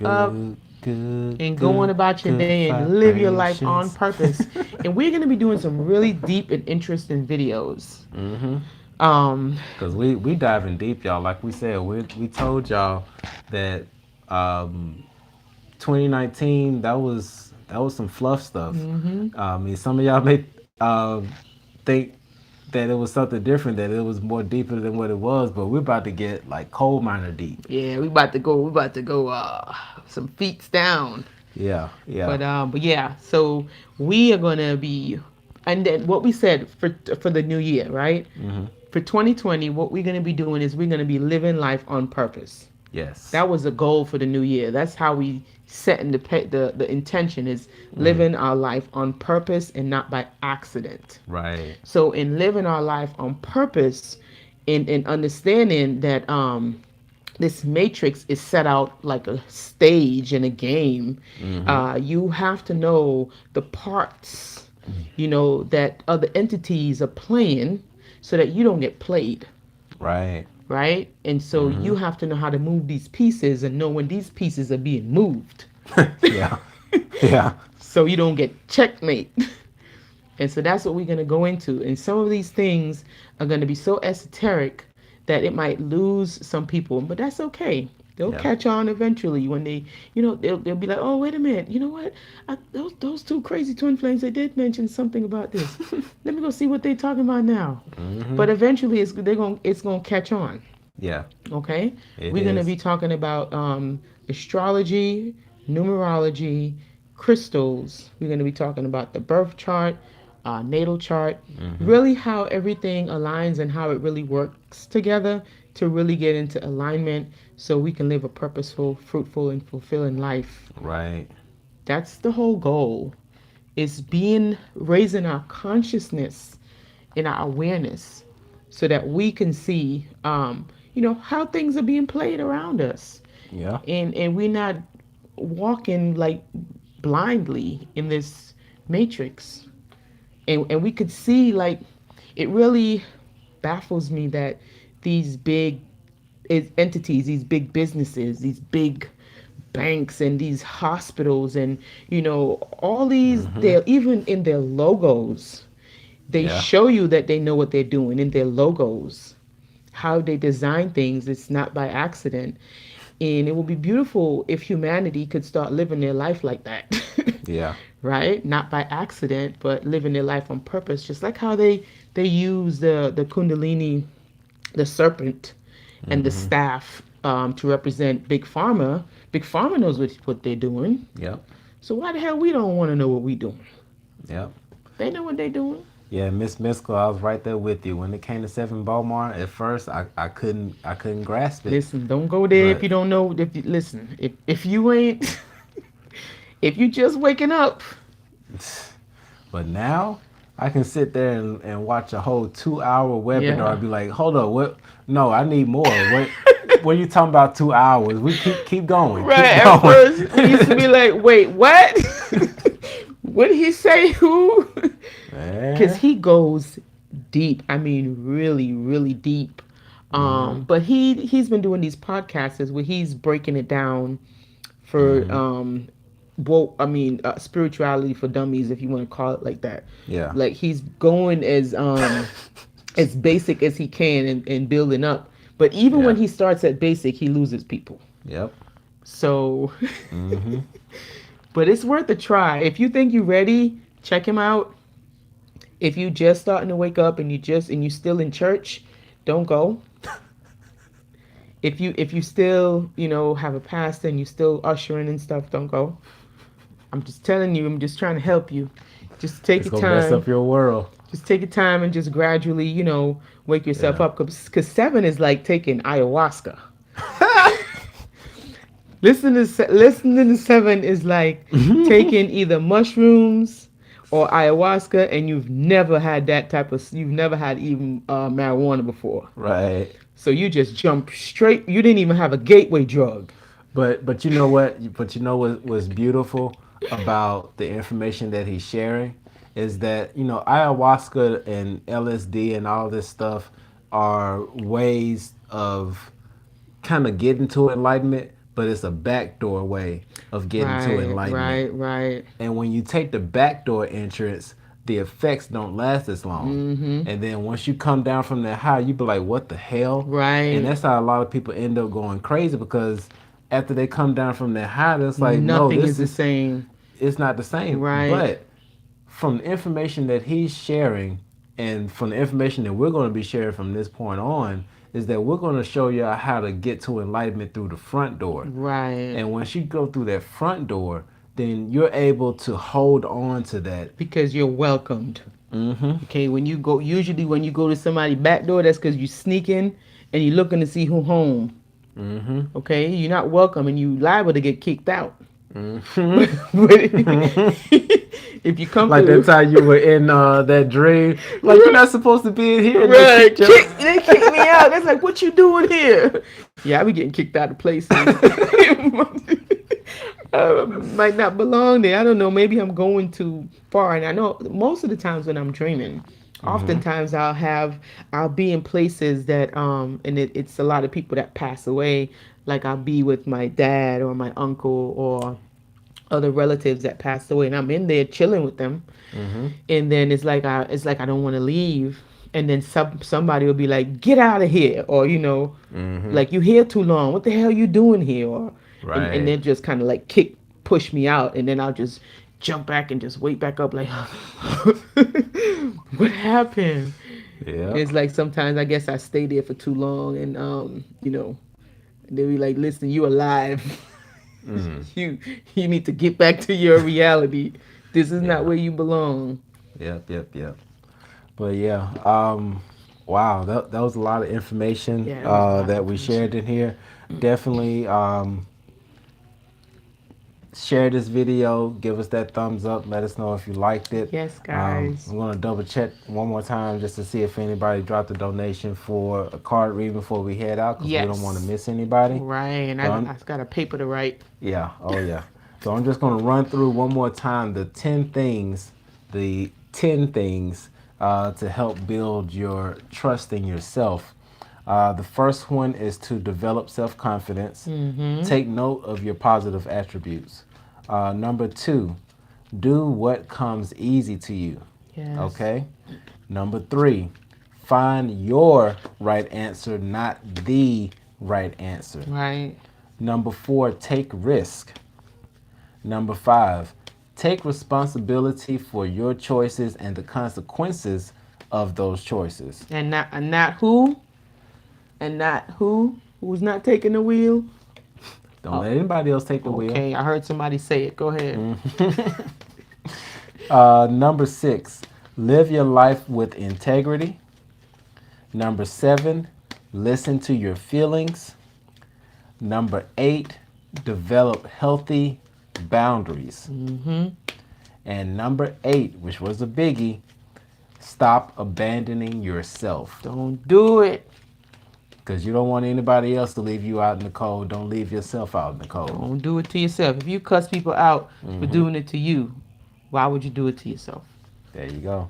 up, Good, good, and go on good, about your good day and live your life on vibrations. purpose. And we're gonna be doing some really deep and interesting videos. Mm-hmm. Um, Cause we diving deep, y'all. Like we said, we told y'all that um 2019 that was some fluff stuff. I mean, some of y'all may think that it was something different, that it was more deeper than what it was, but we're about to get like coal miner deep. yeah, we about to go. We about to go. Some feet down. Yeah, yeah. But yeah, so we are gonna be And then what we said for the new year, right? Mm-hmm. For 2020, what we're going to be doing is we're going to be living life on purpose. Yes. That was the goal for the new year. That's how we set in the intention is Mm. living our life on purpose and not by accident. Right. So in living our life on purpose, in understanding that this matrix is set out like a stage in a game, Mm-hmm. you have to know the parts, that other entities are playing, so that you don't get played, Right. right? And so Mm-hmm. you have to know how to move these pieces and know when these pieces are being moved, Yeah. Yeah. so you don't get checkmate. And so that's what we're going to go into. And some of these things are going to be so esoteric that it might lose some people, but that's okay. They'll Yeah. catch on eventually when they, they'll be like, oh, wait a minute. You know what? Those two crazy twin flames, they did mention something about this. Let me go see what they're talking about now. Mm-hmm. But eventually it's going to catch on. Yeah. Okay? It We're going to is. be talking about astrology, numerology, crystals. We're going to be talking about the birth chart, natal chart, Mm-hmm. really how everything aligns and how it really works together to really get into alignment so we can live a purposeful, fruitful, and fulfilling life. Right. That's the whole goal, is raising our consciousness and our awareness so that we can see how things are being played around us, Yeah. and we're not walking like blindly in this matrix. And we could see, like, it really baffles me that these big entities, these big businesses, these big banks and these hospitals, and all these, Mm-hmm. they're even in their logos, they Yeah. show you that they know what they're doing in their logos, how they design things. It's not by accident. And it would be beautiful if humanity could start living their life like that. Yeah. Right? Not by accident, but living their life on purpose. Just like how they use the kundalini, the serpent, and the Mm-hmm. staff, to represent big pharma. Big pharma knows what they're doing. Yep. So why the hell we don't want to know what we're doing? Yep. They know what they're doing. Yeah, Miss Miskell, I was right there with you. When it came to Seven Beaumont, at first I couldn't grasp it. Listen, don't go there if But you don't know. Listen, if you ain't, if you just waking up, but now I can sit there and watch a whole 2 hour webinar yeah. and be like, hold up, what? No, I need more. What are you talking about 2 hours? We keep going. Right. Keep At going. first, we used to be like, wait, what? What did he say? Who? Because Man. he goes deep. I mean, really, really deep. Mm-hmm. But he's been doing these podcasts where he's breaking it down for Mm-hmm. spirituality for dummies, if you want to call it like that. Yeah. Like, he's going as basic as he can, and building up. But even when Yeah. he starts at basic, he loses people. Yep. So, Mm-hmm. but it's worth a try. If you think you're ready, check him out. If you just starting to wake up and you still in church, don't go. If you still, have a pastor and you still ushering and stuff, don't go. I'm just telling you, I'm just trying to help you. Just take It's your gonna mess up time. your world. Just take your time and just gradually, wake yourself Yeah. up. Because seven is like taking ayahuasca. Listening to seven is like taking either mushrooms or ayahuasca, and you've never had you've never had even marijuana before. Right. So you just jump straight. You didn't even have a gateway drug. But you know what? But you know what was beautiful about the information that he's sharing is that ayahuasca and LSD and all this stuff are ways of kind of getting to enlightenment, but it's a backdoor way of getting to Right, enlightenment. right, right. And when you take the backdoor entrance, the effects don't last as long. Mm-hmm. And then once you come down from that high, you be like, what the hell? And Right. that's how a lot of people end up going crazy because after they come down from that high, it's like, no, Nothing this is the is same. it's not the same. Right. But from the information that he's sharing and from the information that we're going to be sharing from this point on, is that we're going to show you how to get to enlightenment through the front door. Right. And once you go through that front door, then you're able to hold on to that. Because you're welcomed. Mm-hmm. Okay, usually when you go to somebody's back door, that's because you sneaking and you're looking to see who home. Mm-hmm. Okay, you're not welcome and you liable to get kicked out. But Mm-hmm. if you come Like that through, time you were in that dream, like you're right, not supposed to be in here, and they right, kicked you. they kicked me out. That's like, what you doing here? Yeah, I be getting kicked out of places. Might not belong there. I don't know. Maybe I'm going too far. And I know most of the times when I'm dreaming, Mm-hmm. oftentimes I'll be in places that and it's a lot of people that pass away. Like I'll be with my dad or my uncle or other relatives that passed away, and I'm in there chilling with them. Mm-hmm. And then it's like I don't want to leave. And then somebody will be like, "Get out of here," or Mm-hmm. like, "You here too long. What the hell you doing here?" Or and Right. then just kind of like push me out, and then I'll just jump back and just wake back up like, what happened? Yeah. It's like sometimes I guess I stay there for too long, and they'll be like, "Listen, you alive. Mm-hmm. you you need to get back to your reality. This is not Yeah. where you belong." Yep. Yep. Yep. But yeah. Wow. That was a lot of information Yeah, it was a lot of that we information. shared in here. Definitely. Share this video, give us that thumbs up, let us know if you liked it. Yes, guys. I'm going to double check one more time just to see if anybody dropped a donation for a card reading before we head out, because we don't want to Yes. miss anybody. Right, and So I got a paper to write. yeah, oh yeah. So I'm just going to run through one more time the 10 things to help build your trust in yourself. The first one is to develop self confidence. Mm-hmm. Take note of your positive attributes. Number two, do what comes easy to you. Yes. Okay. Number three, find your right answer, not the right answer. Right. Number four, take risk. Number five, take responsibility for your choices and the consequences of those choices. And not who's not taking the wheel. Don't Oh, let anybody else take the wheel. okay. I heard somebody say it. Go ahead. Number six, live your life with integrity. Number seven, listen to your feelings. Number eight, develop healthy boundaries. Mm-hmm. And number eight, which was a biggie, stop abandoning yourself. Don't do it. Because you don't want anybody else to leave you out in the cold. Don't leave yourself out in the cold. Don't do it to yourself. If you cuss people out for doing it to you, why would you do it to yourself? There you go.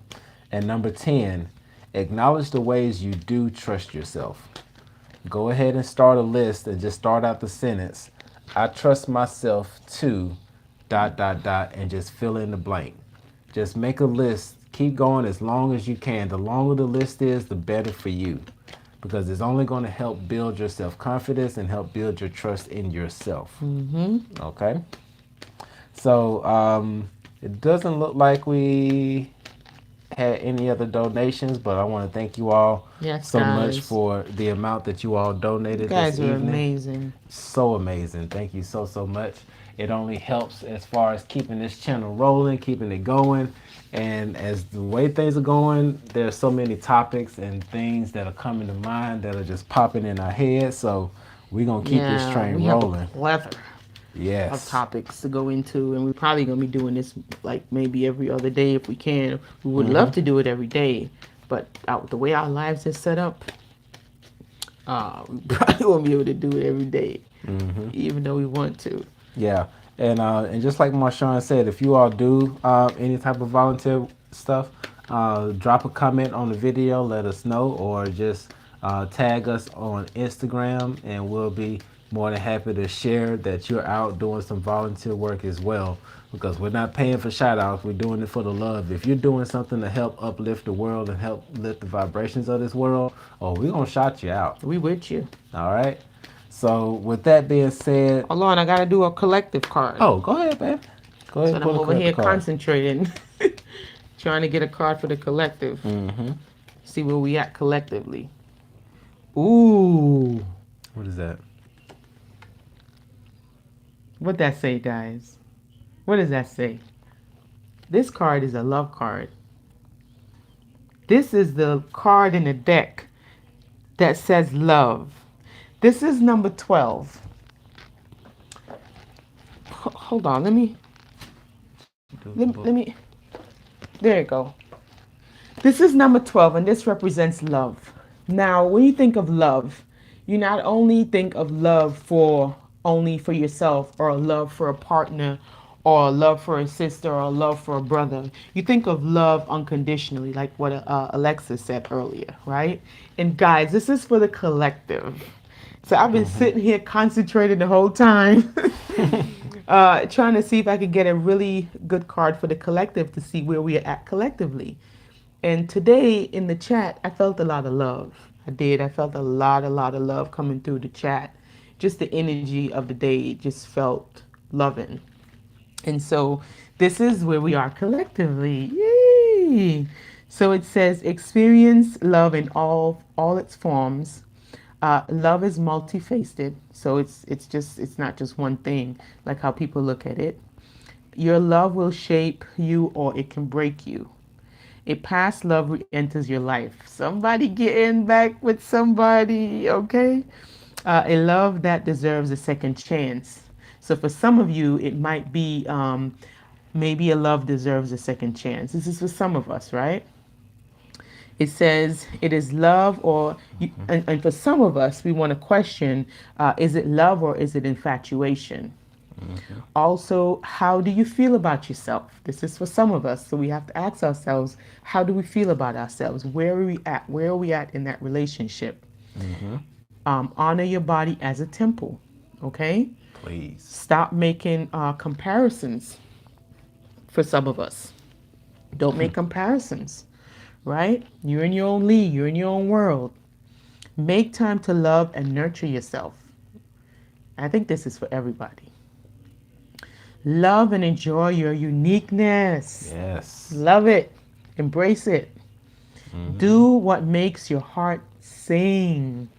And number 10, acknowledge the ways you do trust yourself. Go ahead and start a list and just start out the sentence. I trust myself to ... and just fill in the blank. Just make a list. Keep going as long as you can. The longer the list is, the better for you, because it's only going to help build your self-confidence and help build your trust in yourself. Mm-hmm. Okay? So it doesn't look like we had any other donations, but I want to thank you all Yes, so much guys. for the amount that you all You donated this guys are evening. amazing. So amazing. Thank you so, so much. It only helps as far as keeping this channel rolling, keeping it going. And as the way things are going, there's so many topics and things that are coming to mind that are just popping in our heads. So we're going to keep this Yeah, train we have a rolling. plethora of Yes. topics to go into, and we're probably gonna be doing this like maybe every other day if we can. We would love Mm-hmm. to do it every day, but the way our lives are set up, we probably won't be able to do it every day, Mm-hmm. even though we want to. Yeah, and just like Marshawn said, if you all do any type of volunteer stuff, drop a comment on the video, let us know, or just tag us on Instagram, and we'll be more than happy to share that you're out doing some volunteer work as well. Because we're not paying for shout outs, we're doing it for the love. If you're doing something to help uplift the world and help lift the vibrations of this world, oh, we're gonna shout you out. We with you. All right. So with that being said, Hold on, I gotta do a collective card. oh, go ahead, babe. Go ahead So and I'm pull over the here card. concentrating, trying to get a card for the collective. Mm-hmm. See where we at collectively. Ooh, What is that? what that say, guys? What does that say? This card is a love card. This is the card in the deck that says love. This is number 12. Hold on, let me, there you go. This is number 12, and this represents love. Now, when you think of love, you not only think of love for only for yourself, or a love for a partner, or a love for a sister, or a love for a brother. You think of love unconditionally, like what Alexa said earlier, right? And guys, this is for the collective. So I've been Mm-hmm. sitting here concentrated the whole time, trying to see if I could get a really good card for the collective to see where we are at collectively. And today in the chat, I felt a lot of love. I did. I felt a lot of love coming through the chat. Just the energy of the day just felt loving. And so this is where we are collectively. Yay! So it says experience love in all its forms. Love is multifaceted, so it's not just one thing like how people look at it. Your love will shape you or it can break you. A past love re-enters your life. Somebody getting back with somebody, okay? A love that deserves a second chance. So for some of you, it might be maybe a love deserves a second chance. This is for some of us, right? It says it is love, or and for some of us, we want to question: is it love or is it infatuation? Mm-hmm. Also, how do you feel about yourself? This is for some of us, so we have to ask ourselves: how do we feel about ourselves? Where are we at? Where are we at in that relationship? Mm-hmm. Honor your body as a temple. Okay. Please. Stop making comparisons. For some of us, don't make comparisons, right? You're in your own league, you're in your own world. Make time to love and nurture yourself. I think this is for everybody. Love and enjoy your uniqueness. Yes. Love it. Embrace it. Mm-hmm. Do what makes your heart sing.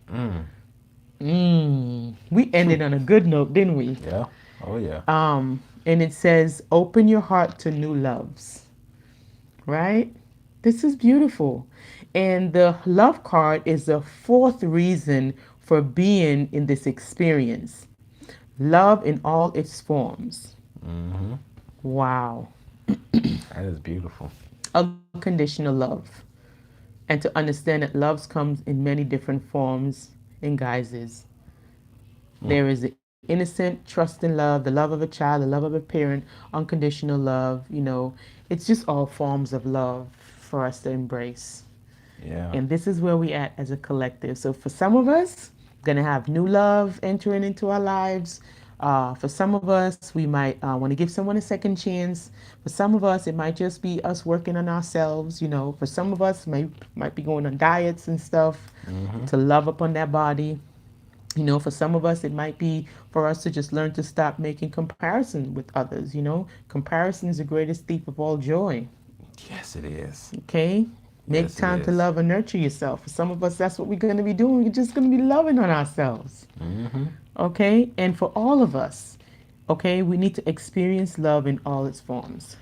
Mm. We ended on a good note, didn't we? Yeah. Oh yeah. And it says, open your heart to new loves, right? This is beautiful. And the love card is the fourth reason for being in this experience. Love in all its forms. Mm-hmm. Wow. That is beautiful. Unconditional love. And to understand that love comes in many different forms and guises. Mm. There is the innocent, trusting love, the love of a child, the love of a parent, unconditional love. It's just all forms of love for us to embrace. Yeah. And this is where we at as a collective. So for some of us, gonna have new love entering into our lives. For some of us, we might want to give someone a second chance. For some of us, it might just be us working on ourselves. For some of us, might be going on diets and stuff Mm-hmm. to love upon that body. For some of us, it might be for us to just learn to stop making comparison with others. Comparison is the greatest thief of all joy. Yes, it is. Okay? Make Yes, it time to is. love and nurture yourself. For some of us, that's what we're going to be doing. We're just going to be loving on ourselves. Mm-hmm. Okay? And for all of us, okay, we need to experience love in all its forms.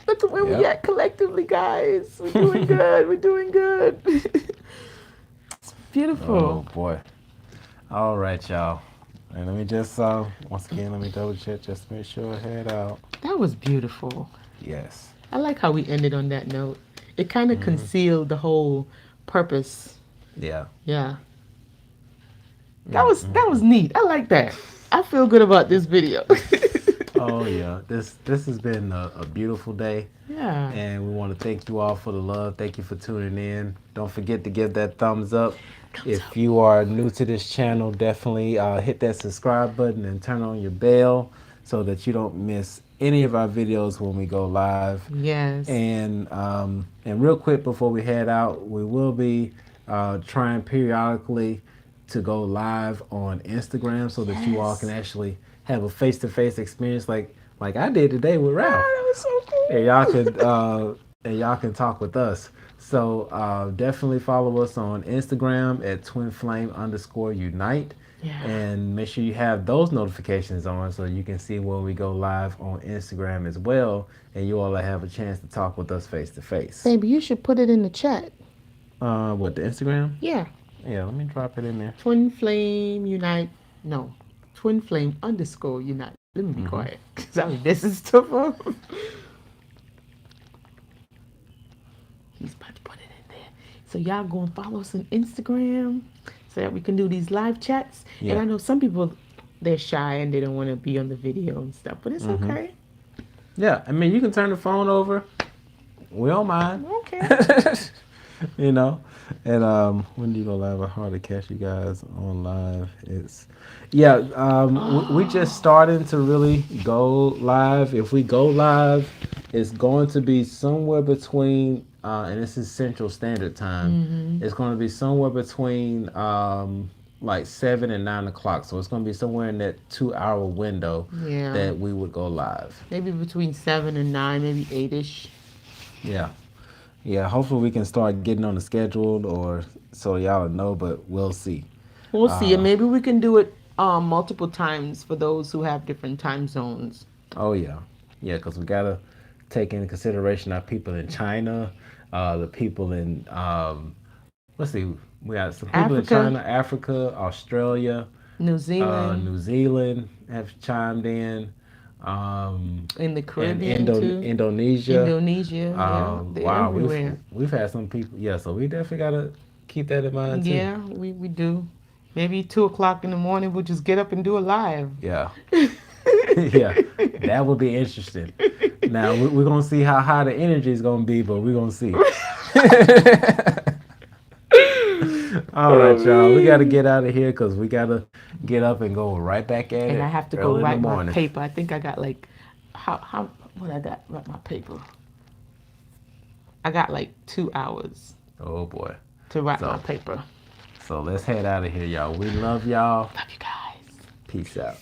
Look at where we Yep. at collectively, guys. We're doing good. We're doing good. It's Oh beautiful. boy. All right, y'all. And let me just once again let me double check just to make sure I head out. That was beautiful. Yes. I like how we ended on that note. It kind of Mm-hmm. concealed the whole purpose. Yeah. Yeah. That was Mm-hmm. neat. I like that. I feel good about this video. Oh yeah. This has been a beautiful day. Yeah. And we want to thank you all for the love. Thank you for tuning in. Don't forget to give that thumbs up. Thumbs If up. you are new to this channel, definitely hit that subscribe button and turn on your bell so that you don't miss any of our videos when we go live. Yes. And real quick before we head out, we will be trying periodically to go live on Instagram so that you all can Yes. actually have a face-to-face experience like I did today with Ralph, Oh, that was and y'all so could cool. talk with us. So definitely follow us on Instagram at twinflame_unite, Yeah. and make sure you have those notifications on so you can see when we go live on Instagram as well, and you all have a chance to talk with us face to face. Baby, you should put it in the chat. What, the Instagram? Yeah. Yeah, let me drop it in there. Twin Flame Unite. No. Twin Flame underscore Unite. Let me be Mm-hmm. quiet. Because I mean, this is stuff up. He's about to put it in there. So y'all go and follow us on Instagram so that we can do these live chats. And Yeah. I know some people, they're shy and they don't want to be on the video and stuff, but it's Mm-hmm. okay. Yeah, I mean, you can turn the phone over. We don't mind. Okay. You know, and when do you go live? Hard to catch you guys on live. It's yeah. We just starting to really go live. If we go live, it's going to be somewhere between and this is Central Standard Time. It's going to be somewhere between like 7 and 9 o'clock. So it's going to be somewhere in that 2 hour window Yeah. that we would go live. Maybe between 7 and 9, maybe 8 ish. Yeah. Yeah, hopefully we can start getting on the schedule or so y'all know, but we'll see. We'll see. And maybe we can do it multiple times for those who have different time zones. Oh yeah. Yeah, because we gotta take into consideration our people in China, the people in let's see, we got some people in Africa. China, Africa, Australia, New Zealand, New Zealand have chimed in. in the And Caribbean too. Indonesia. Indonesia, yeah, they're Wow, everywhere. we've had some people. Yeah, so we definitely gotta keep that in mind too. Yeah, we do. Maybe 2 o'clock in the morning, we'll just get up and do a live. Yeah. Yeah, that would be interesting. Now we're gonna see how high the energy is gonna be, but we're gonna see. All right, y'all. We gotta get out of here because we gotta get up and go right back at it. And I have to go early in the write my morning. paper. I think I got like, how what I got write my paper. I got like 2 hours Oh boy. to write So- my paper. So let's head out of here, y'all. We love y'all. Love you guys. Peace out.